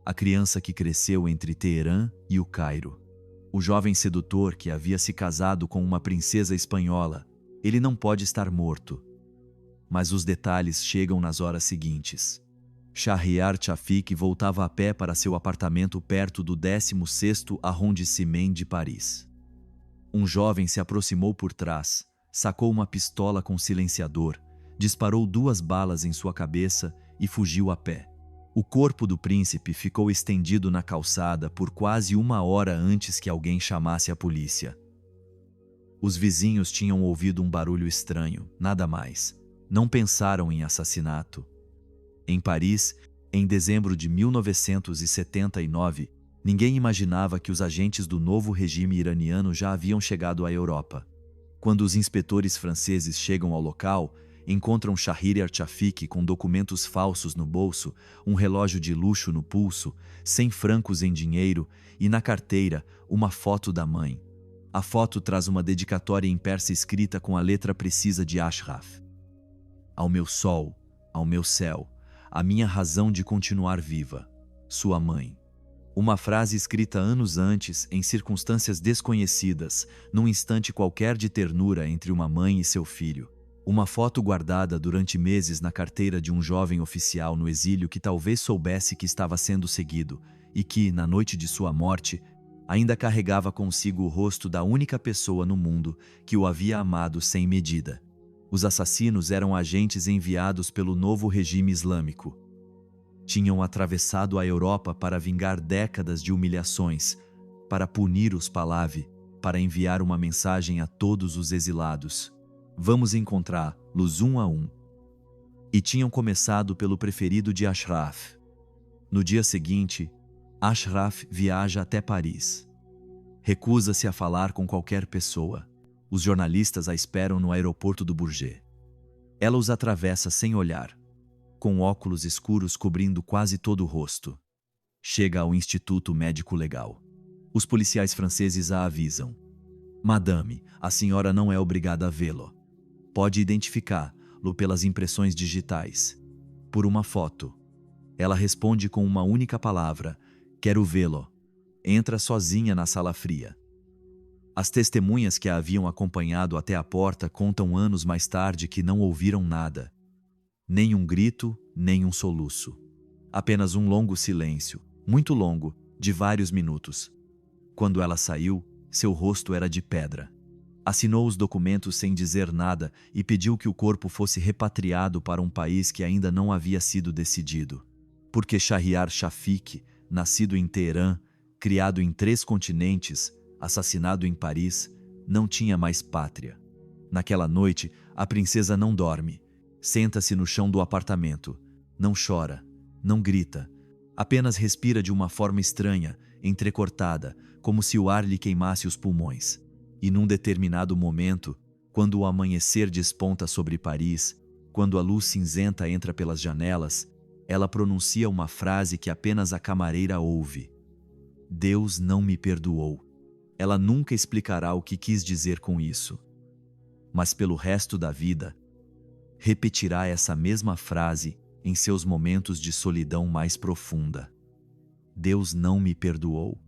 A criança que cresceu entre Teherã e o Cairo. O jovem sedutor que havia se casado com uma princesa espanhola. Ele não pode estar morto. Mas os detalhes chegam nas horas seguintes. Shahryar Chafik voltava a pé para seu apartamento perto do 16º arrondissement de Paris. Um jovem se aproximou por trás, sacou uma pistola com silenciador, disparou 2 balas em sua cabeça e fugiu a pé. O corpo do príncipe ficou estendido na calçada por quase 1 hora antes que alguém chamasse a polícia. Os vizinhos tinham ouvido um barulho estranho, nada mais. Não pensaram em assassinato. Em Paris, em dezembro de 1979, ninguém imaginava que os agentes do novo regime iraniano já haviam chegado à Europa. Quando os inspetores franceses chegam ao local, encontram Shahryar Chafik com documentos falsos no bolso, um relógio de luxo no pulso, 100 francos em dinheiro e na carteira uma foto da mãe. A foto traz uma dedicatória em persa escrita com a letra precisa de Ashraf. Ao meu sol, ao meu céu, a minha razão de continuar viva, sua mãe. Uma frase escrita anos antes, em circunstâncias desconhecidas, num instante qualquer de ternura entre uma mãe e seu filho. Uma foto guardada durante meses na carteira de um jovem oficial no exílio que talvez soubesse que estava sendo seguido e que, na noite de sua morte, ainda carregava consigo o rosto da única pessoa no mundo que o havia amado sem medida. Os assassinos eram agentes enviados pelo novo regime islâmico. Tinham atravessado a Europa para vingar décadas de humilhações, para punir os Pahlavi, para enviar uma mensagem a todos os exilados. Vamos encontrá-los um a um. E tinham começado pelo preferido de Ashraf. No dia seguinte, Ashraf viaja até Paris. Recusa-se a falar com qualquer pessoa. Os jornalistas a esperam no aeroporto do Bourget. Ela os atravessa sem olhar, com óculos escuros cobrindo quase todo o rosto. Chega ao Instituto Médico Legal. Os policiais franceses a avisam. Madame, a senhora não é obrigada a vê-lo. Pode identificá-lo pelas impressões digitais. Por uma foto. Ela responde com uma única palavra: quero vê-lo. Entra sozinha na sala fria. As testemunhas que a haviam acompanhado até a porta contam anos mais tarde que não ouviram nada. Nem um grito, nem um soluço. Apenas um longo silêncio, muito longo, de vários minutos. Quando ela saiu, seu rosto era de pedra. Assinou os documentos sem dizer nada e pediu que o corpo fosse repatriado para um país que ainda não havia sido decidido. Porque Shahriar Shafik, nascido em Teherã, criado em 3 continentes, assassinado em Paris, não tinha mais pátria. Naquela noite, a princesa não dorme. Senta-se no chão do apartamento. Não chora, não grita. Apenas respira de uma forma estranha, entrecortada, como se o ar lhe queimasse os pulmões. E num determinado momento, quando o amanhecer desponta sobre Paris, quando a luz cinzenta entra pelas janelas, ela pronuncia uma frase que apenas a camareira ouve. Deus não me perdoou. Ela nunca explicará o que quis dizer com isso. Mas pelo resto da vida, repetirá essa mesma frase em seus momentos de solidão mais profunda. Deus não me perdoou.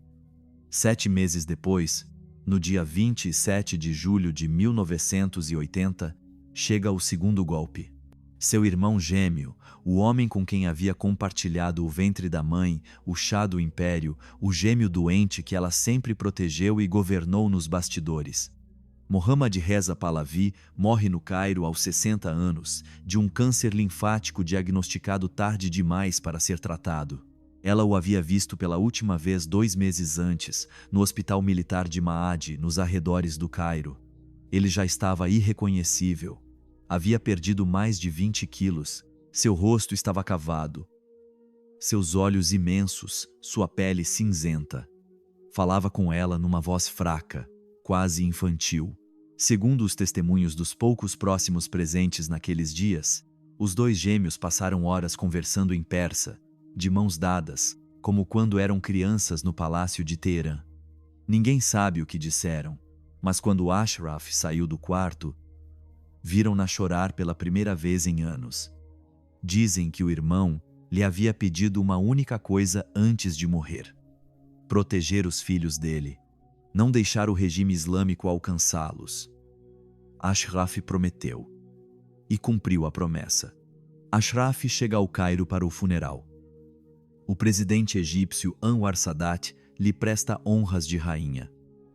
7 meses depois, no dia 27 de julho de 1980, chega o segundo golpe. Seu irmão gêmeo, o homem com quem havia compartilhado o ventre da mãe, o chá do império, o gêmeo doente que ela sempre protegeu e governou nos bastidores. Mohammad Reza Pahlavi morre no Cairo aos 60 anos, de um câncer linfático diagnosticado tarde demais para ser tratado. Ela o havia visto pela última vez 2 meses antes, no Hospital Militar de Maad, nos arredores do Cairo. Ele já estava irreconhecível. Havia perdido mais de 20 quilos. Seu rosto estava cavado. Seus olhos imensos, sua pele cinzenta. Falava com ela numa voz fraca, quase infantil. Segundo os testemunhos dos poucos próximos presentes naqueles dias, os 2 gêmeos passaram horas conversando em persa, de mãos dadas, como quando eram crianças no palácio de Teherã. Ninguém sabe o que disseram, mas quando Ashraf saiu do quarto, viram-na chorar pela primeira vez em anos. Dizem que o irmão lhe havia pedido uma única coisa antes de morrer: proteger os filhos dele, não deixar o regime islâmico alcançá-los. Ashraf prometeu e cumpriu a promessa. Ashraf chega ao Cairo para o funeral. O presidente egípcio Anwar Sadat lhe presta honras de rainha.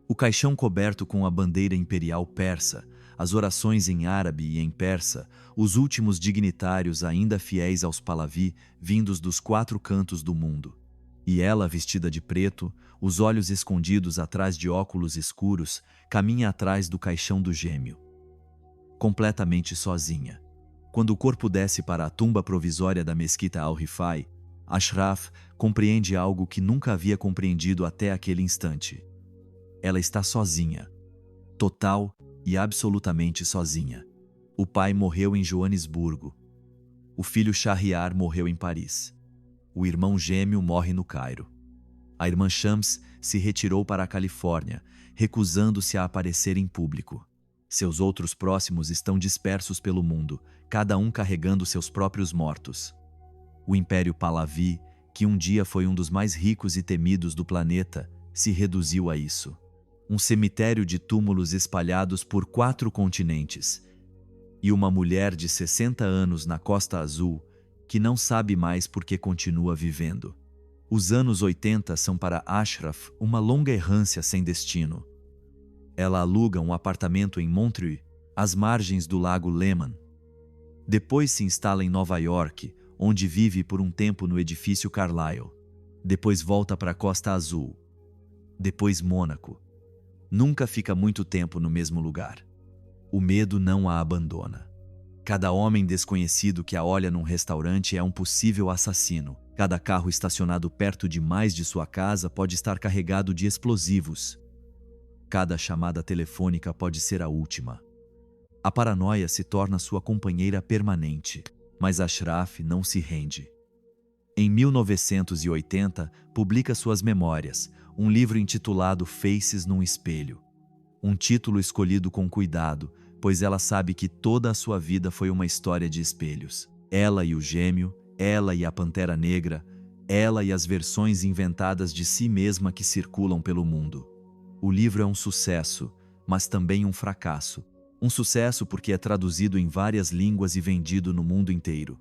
O caixão coberto com a bandeira imperial persa, as orações em árabe e em persa, os últimos dignitários ainda fiéis aos Pahlavi, vindos dos 4 cantos do mundo. E ela, vestida de preto, os olhos escondidos atrás de óculos escuros, caminha atrás do caixão do gêmeo. Completamente sozinha. Quando o corpo desce para a tumba provisória da mesquita Al-Rifai, Ashraf compreende algo que nunca havia compreendido até aquele instante. Ela está sozinha. Total e absolutamente sozinha. O pai morreu em Joanesburgo. O filho Shahriar morreu em Paris. O irmão gêmeo morre no Cairo. A irmã Shams se retirou para a Califórnia, recusando-se a aparecer em público. Seus outros próximos estão dispersos pelo mundo, cada um carregando seus próprios mortos. O Império Pahlavi, que um dia foi um dos mais ricos e temidos do planeta, se reduziu a isso. Um cemitério de túmulos espalhados por 4 continentes. E uma mulher de 60 anos na Costa Azul, que não sabe mais por que continua vivendo. Os anos 80 são para Ashraf uma longa errância sem destino. Ela aluga um apartamento em Montreux, às margens do lago Léman. Depois se instala em Nova York, onde vive por um tempo no edifício Carlyle. Depois volta para a Costa Azul. Depois Mônaco. Nunca fica muito tempo no mesmo lugar. O medo não a abandona. Cada homem desconhecido que a olha num restaurante é um possível assassino. Cada carro estacionado perto demais de sua casa pode estar carregado de explosivos. Cada chamada telefônica pode ser a última. A paranoia se torna sua companheira permanente, mas Ashraf não se rende. Em 1980, publica suas memórias, um livro intitulado Faces num Espelho. Um título escolhido com cuidado, pois ela sabe que toda a sua vida foi uma história de espelhos. Ela e o gêmeo, ela e a Pantera Negra, ela e as versões inventadas de si mesma que circulam pelo mundo. O livro é um sucesso, mas também um fracasso. Um sucesso porque é traduzido em várias línguas e vendido no mundo inteiro.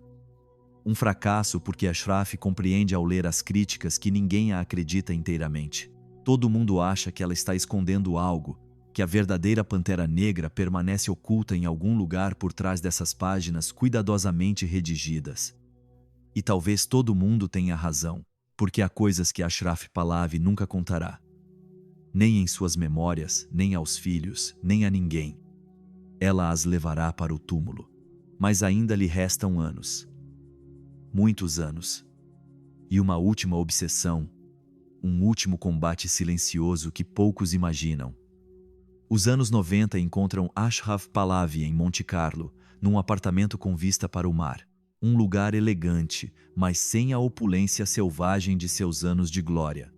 Um fracasso porque Ashraf compreende ao ler as críticas que ninguém a acredita inteiramente. Todo mundo acha que ela está escondendo algo, que a verdadeira Pantera Negra permanece oculta em algum lugar por trás dessas páginas cuidadosamente redigidas. E talvez todo mundo tenha razão, porque há coisas que Ashraf Pahlavi nunca contará. Nem em suas memórias, nem aos filhos, nem a ninguém. Ela as levará para o túmulo. Mas ainda lhe restam anos. Muitos anos. E uma última obsessão, um último combate silencioso que poucos imaginam. Os anos 90 encontram Ashraf Pahlavi em Monte Carlo, num apartamento com vista para o mar. Um lugar elegante, mas sem a opulência selvagem de seus anos de glória.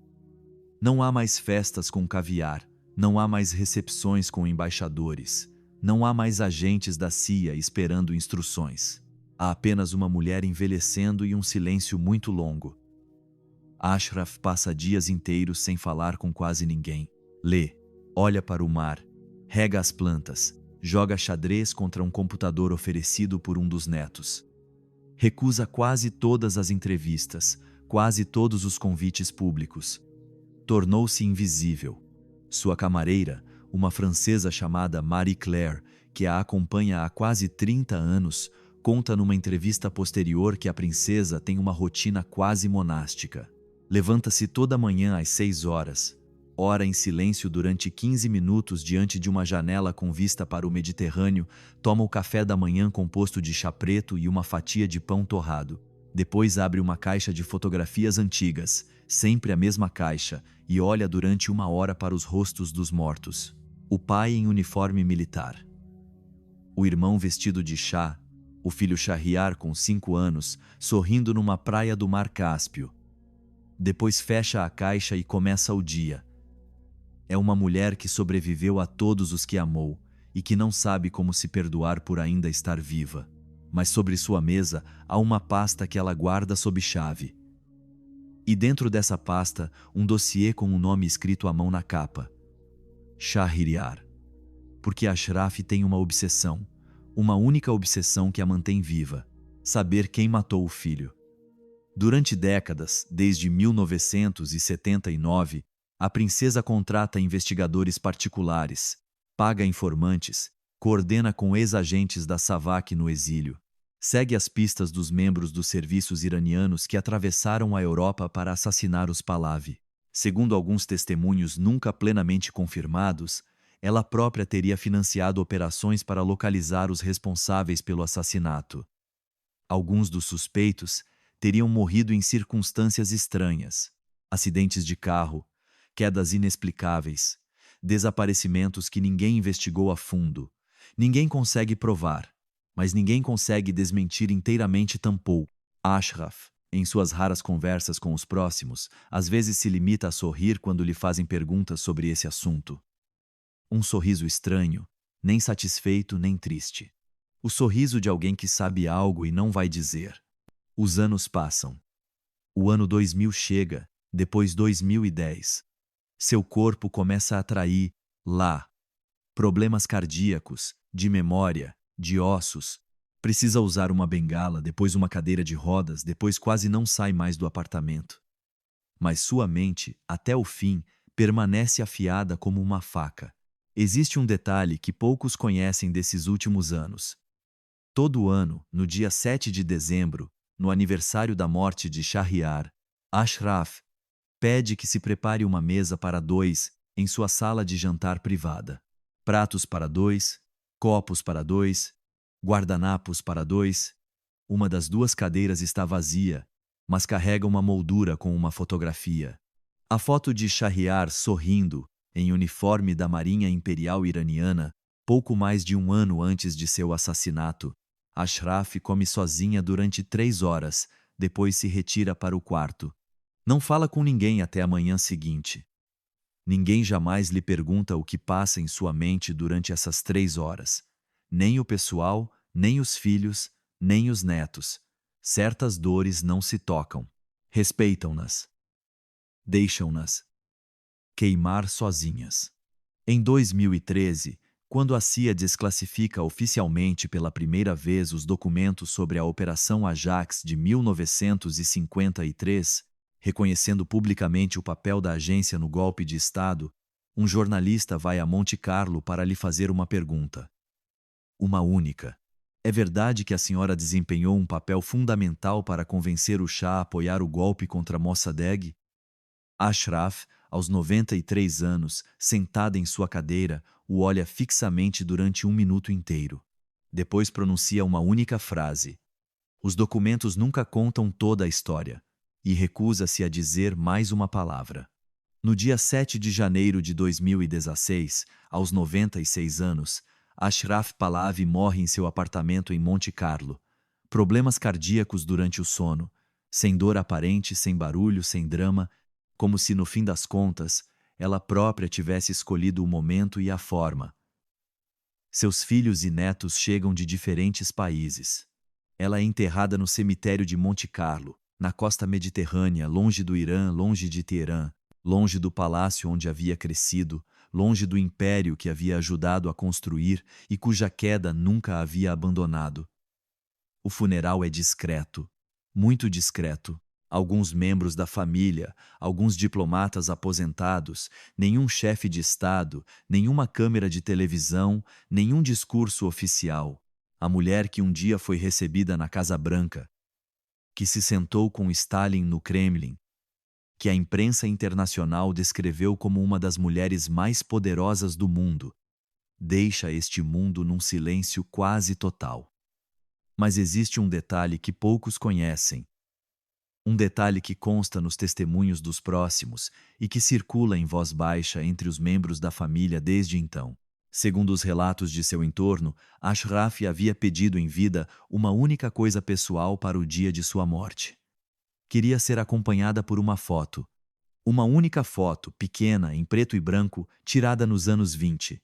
Não há mais festas com caviar, não há mais recepções com embaixadores, não há mais agentes da CIA esperando instruções. Há apenas uma mulher envelhecendo e um silêncio muito longo. Ashraf passa dias inteiros sem falar com quase ninguém. Lê, olha para o mar, rega as plantas, joga xadrez contra um computador oferecido por um dos netos. Recusa quase todas as entrevistas, quase todos os convites públicos. Tornou-se invisível. Sua camareira, uma francesa chamada Marie Claire, que a acompanha há quase 30 anos, conta numa entrevista posterior que a princesa tem uma rotina quase monástica. Levanta-se toda manhã às 6 horas, ora em silêncio durante 15 minutos diante de uma janela com vista para o Mediterrâneo, toma o café da manhã composto de chá preto e uma fatia de pão torrado. Depois abre uma caixa de fotografias antigas, sempre a mesma caixa, e olha durante 1 hora para os rostos dos mortos. O pai em uniforme militar. O irmão vestido de chá, o filho Shahriar com 5 anos, sorrindo numa praia do Mar Cáspio. Depois fecha a caixa e começa o dia. É uma mulher que sobreviveu a todos os que amou e que não sabe como se perdoar por ainda estar viva. Mas sobre sua mesa há uma pasta que ela guarda sob chave. E dentro dessa pasta, um dossiê com um nome escrito à mão na capa. Shahriar. Porque Ashraf tem uma obsessão, uma única obsessão que a mantém viva: saber quem matou o filho. Durante décadas, desde 1979, a princesa contrata investigadores particulares, paga informantes, coordena com ex-agentes da SAVAK no exílio, segue as pistas dos membros dos serviços iranianos que atravessaram a Europa para assassinar os Pahlavi. Segundo alguns testemunhos nunca plenamente confirmados, ela própria teria financiado operações para localizar os responsáveis pelo assassinato. Alguns dos suspeitos teriam morrido em circunstâncias estranhas: acidentes de carro, quedas inexplicáveis, desaparecimentos que ninguém investigou a fundo. Ninguém consegue provar, mas ninguém consegue desmentir inteiramente tampouco. Ashraf, em suas raras conversas com os próximos, às vezes se limita a sorrir quando lhe fazem perguntas sobre esse assunto. Um sorriso estranho, nem satisfeito nem triste. O sorriso de alguém que sabe algo e não vai dizer. Os anos passam. O ano 2000 chega, depois 2010. Seu corpo começa a atrair, lá, problemas cardíacos, de memória, de ossos. Precisa usar uma bengala, depois uma cadeira de rodas, depois quase não sai mais do apartamento. mas sua mente, até o fim, permanece afiada como uma faca. Existe um detalhe que poucos conhecem desses últimos anos. Todo ano, no dia 7 de dezembro, no aniversário da morte de Shahryar, Ashraf pede que se prepare uma mesa para dois em sua sala de jantar privada. Pratos para dois, copos para dois, guardanapos para dois. Uma das duas cadeiras está vazia, mas carrega uma moldura com uma fotografia. A foto de Shahryar sorrindo, em uniforme da Marinha Imperial Iraniana, pouco mais de um ano antes de seu assassinato. Ashraf come sozinha durante 3 horas, depois se retira para o quarto. Não fala com ninguém até a manhã seguinte. Ninguém jamais lhe pergunta o que passa em sua mente durante essas 3 horas. Nem o pessoal, nem os filhos, nem os netos. Certas dores não se tocam. Respeitam-nas. Deixam-nas queimar sozinhas. Em 2013, quando a CIA desclassifica oficialmente pela primeira vez os documentos sobre a Operação Ajax de 1953, reconhecendo publicamente o papel da agência no golpe de Estado, um jornalista vai a Monte Carlo para lhe fazer uma pergunta. Uma única. É verdade que a senhora desempenhou um papel fundamental para convencer o Shah a apoiar o golpe contra Mossadegh? Ashraf, aos 93 anos, sentada em sua cadeira, o olha fixamente durante 1 minuto inteiro. Depois pronuncia uma única frase. Os documentos nunca contam toda a história. E recusa-se a dizer mais uma palavra. No dia 7 de janeiro de 2016, aos 96 anos, Ashraf Pahlavi morre em seu apartamento em Monte Carlo. Problemas cardíacos durante o sono. Sem dor aparente, sem barulho, sem drama, como se, no fim das contas, ela própria tivesse escolhido o momento e a forma. Seus filhos e netos chegam de diferentes países. Ela é enterrada no cemitério de Monte Carlo, na costa mediterrânea, longe do Irã, longe de Teherã, longe do palácio onde havia crescido, longe do império que havia ajudado a construir e cuja queda nunca a havia abandonado. O funeral é discreto, muito discreto. Alguns membros da família, alguns diplomatas aposentados, nenhum chefe de Estado, nenhuma câmera de televisão, nenhum discurso oficial. A mulher que um dia foi recebida na Casa Branca, que se sentou com Stalin no Kremlin, que a imprensa internacional descreveu como uma das mulheres mais poderosas do mundo, deixa este mundo num silêncio quase total. Mas existe um detalhe que poucos conhecem. Um detalhe que consta nos testemunhos dos próximos e que circula em voz baixa entre os membros da família desde então. Segundo os relatos de seu entorno, Ashraf havia pedido em vida uma única coisa pessoal para o dia de sua morte. Queria ser acompanhada por uma foto. Uma única foto, pequena, em preto e branco, tirada nos anos 20.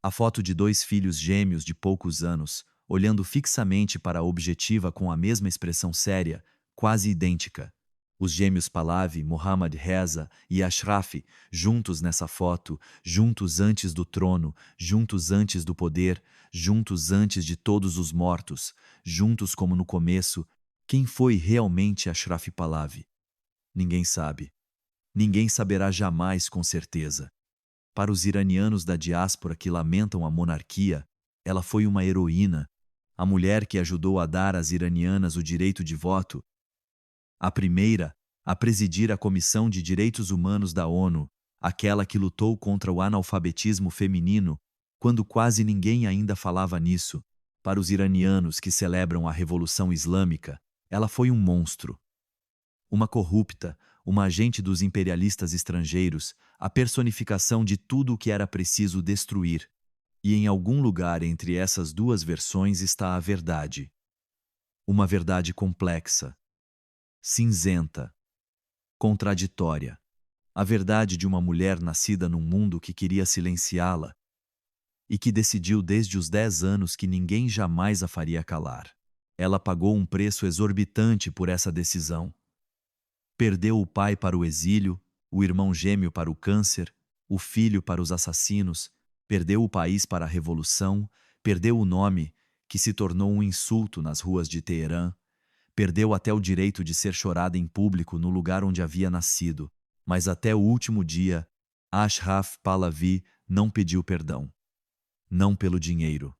A foto de 2 filhos gêmeos de poucos anos, olhando fixamente para a objetiva com a mesma expressão séria, quase idêntica. Os gêmeos Pahlavi, Mohammad Reza e Ashraf, juntos nessa foto, juntos antes do trono, juntos antes do poder, juntos antes de todos os mortos, juntos como no começo. Quem foi realmente Ashraf Pahlavi? Ninguém sabe. Ninguém saberá jamais com certeza. Para os iranianos da diáspora que lamentam a monarquia, ela foi uma heroína, a mulher que ajudou a dar às iranianas o direito de voto, a primeira a presidir a Comissão de Direitos Humanos da ONU, aquela que lutou contra o analfabetismo feminino, quando quase ninguém ainda falava nisso. Para os iranianos que celebram a Revolução Islâmica, ela foi um monstro. Uma corrupta, uma agente dos imperialistas estrangeiros, a personificação de tudo o que era preciso destruir. E em algum lugar entre essas duas versões está a verdade. Uma verdade complexa, cinzenta, contraditória. A verdade de uma mulher nascida num mundo que queria silenciá-la e que decidiu desde os 10 anos que ninguém jamais a faria calar. Ela pagou um preço exorbitante por essa decisão. Perdeu o pai para o exílio, o irmão gêmeo para o câncer, o filho para os assassinos, perdeu o país para a revolução, perdeu o nome, que se tornou um insulto nas ruas de Teherã, Perdeu até o direito de ser chorada em público no lugar onde havia nascido, mas até o último dia, Ashraf Pahlavi não pediu perdão. Não pelo dinheiro,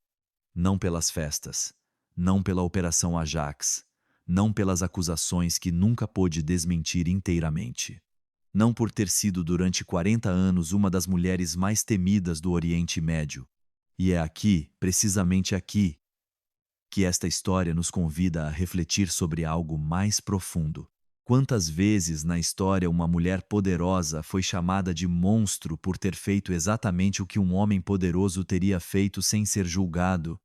não pelas festas, não pela Operação Ajax, não pelas acusações que nunca pôde desmentir inteiramente. Não por ter sido durante 40 anos uma das mulheres mais temidas do Oriente Médio. E é aqui, precisamente aqui, que esta história nos convida a refletir sobre algo mais profundo. Quantas vezes na história uma mulher poderosa foi chamada de monstro por ter feito exatamente o que um homem poderoso teria feito sem ser julgado?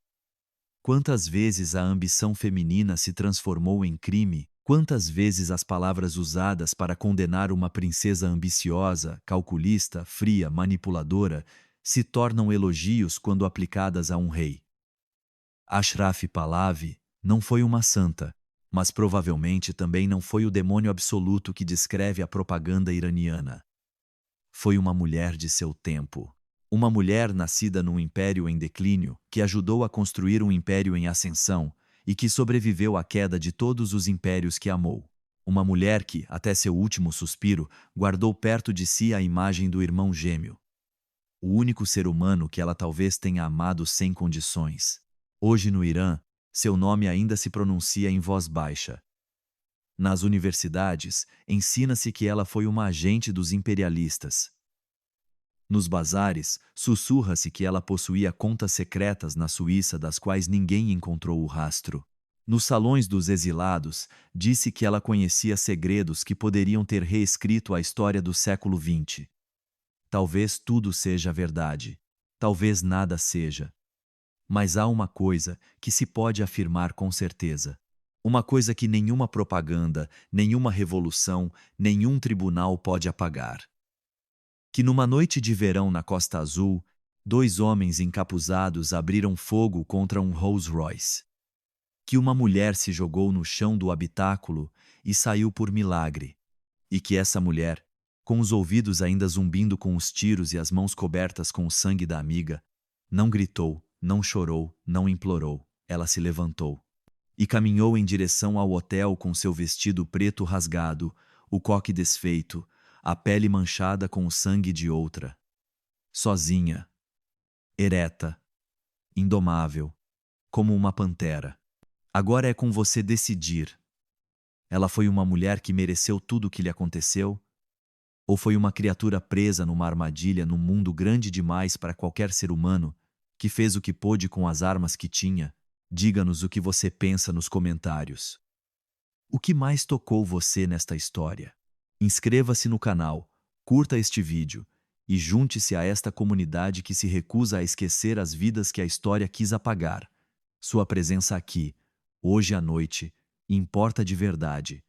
Quantas vezes a ambição feminina se transformou em crime? Quantas vezes as palavras usadas para condenar uma princesa ambiciosa, calculista, fria, manipuladora, se tornam elogios quando aplicadas a um rei? Ashraf Pahlavi não foi uma santa, mas provavelmente também não foi o demônio absoluto que descreve a propaganda iraniana. Foi uma mulher de seu tempo. Uma mulher nascida num império em declínio, que ajudou a construir um império em ascensão e que sobreviveu à queda de todos os impérios que amou. Uma mulher que, até seu último suspiro, guardou perto de si a imagem do irmão gêmeo. O único ser humano que ela talvez tenha amado sem condições. Hoje no Irã, seu nome ainda se pronuncia em voz baixa. Nas universidades, ensina-se que ela foi uma agente dos imperialistas. Nos bazares, sussurra-se que ela possuía contas secretas na Suíça das quais ninguém encontrou o rastro. Nos salões dos exilados, disse que ela conhecia segredos que poderiam ter reescrito a história do século XX. Talvez tudo seja verdade. Talvez nada seja. Mas há uma coisa que se pode afirmar com certeza. Uma coisa que nenhuma propaganda, nenhuma revolução, nenhum tribunal pode apagar. Que numa noite de verão na Costa Azul, 2 homens encapuzados abriram fogo contra um Rolls Royce. Que uma mulher se jogou no chão do habitáculo e saiu por milagre. E que essa mulher, com os ouvidos ainda zumbindo com os tiros e as mãos cobertas com o sangue da amiga, não gritou, não chorou, não implorou. Ela se levantou e caminhou em direção ao hotel com seu vestido preto rasgado, o coque desfeito, a pele manchada com o sangue de outra. Sozinha, ereta, indomável, como uma pantera. Agora é com você decidir. Ela foi uma mulher que mereceu tudo o que lhe aconteceu? Ou foi uma criatura presa numa armadilha num mundo grande demais para qualquer ser humano, que fez o que pôde com as armas que tinha? Diga-nos o que você pensa nos comentários. O que mais tocou você nesta história? Inscreva-se no canal, curta este vídeo e junte-se a esta comunidade que se recusa a esquecer as vidas que a história quis apagar. Sua presença aqui, hoje à noite, importa de verdade.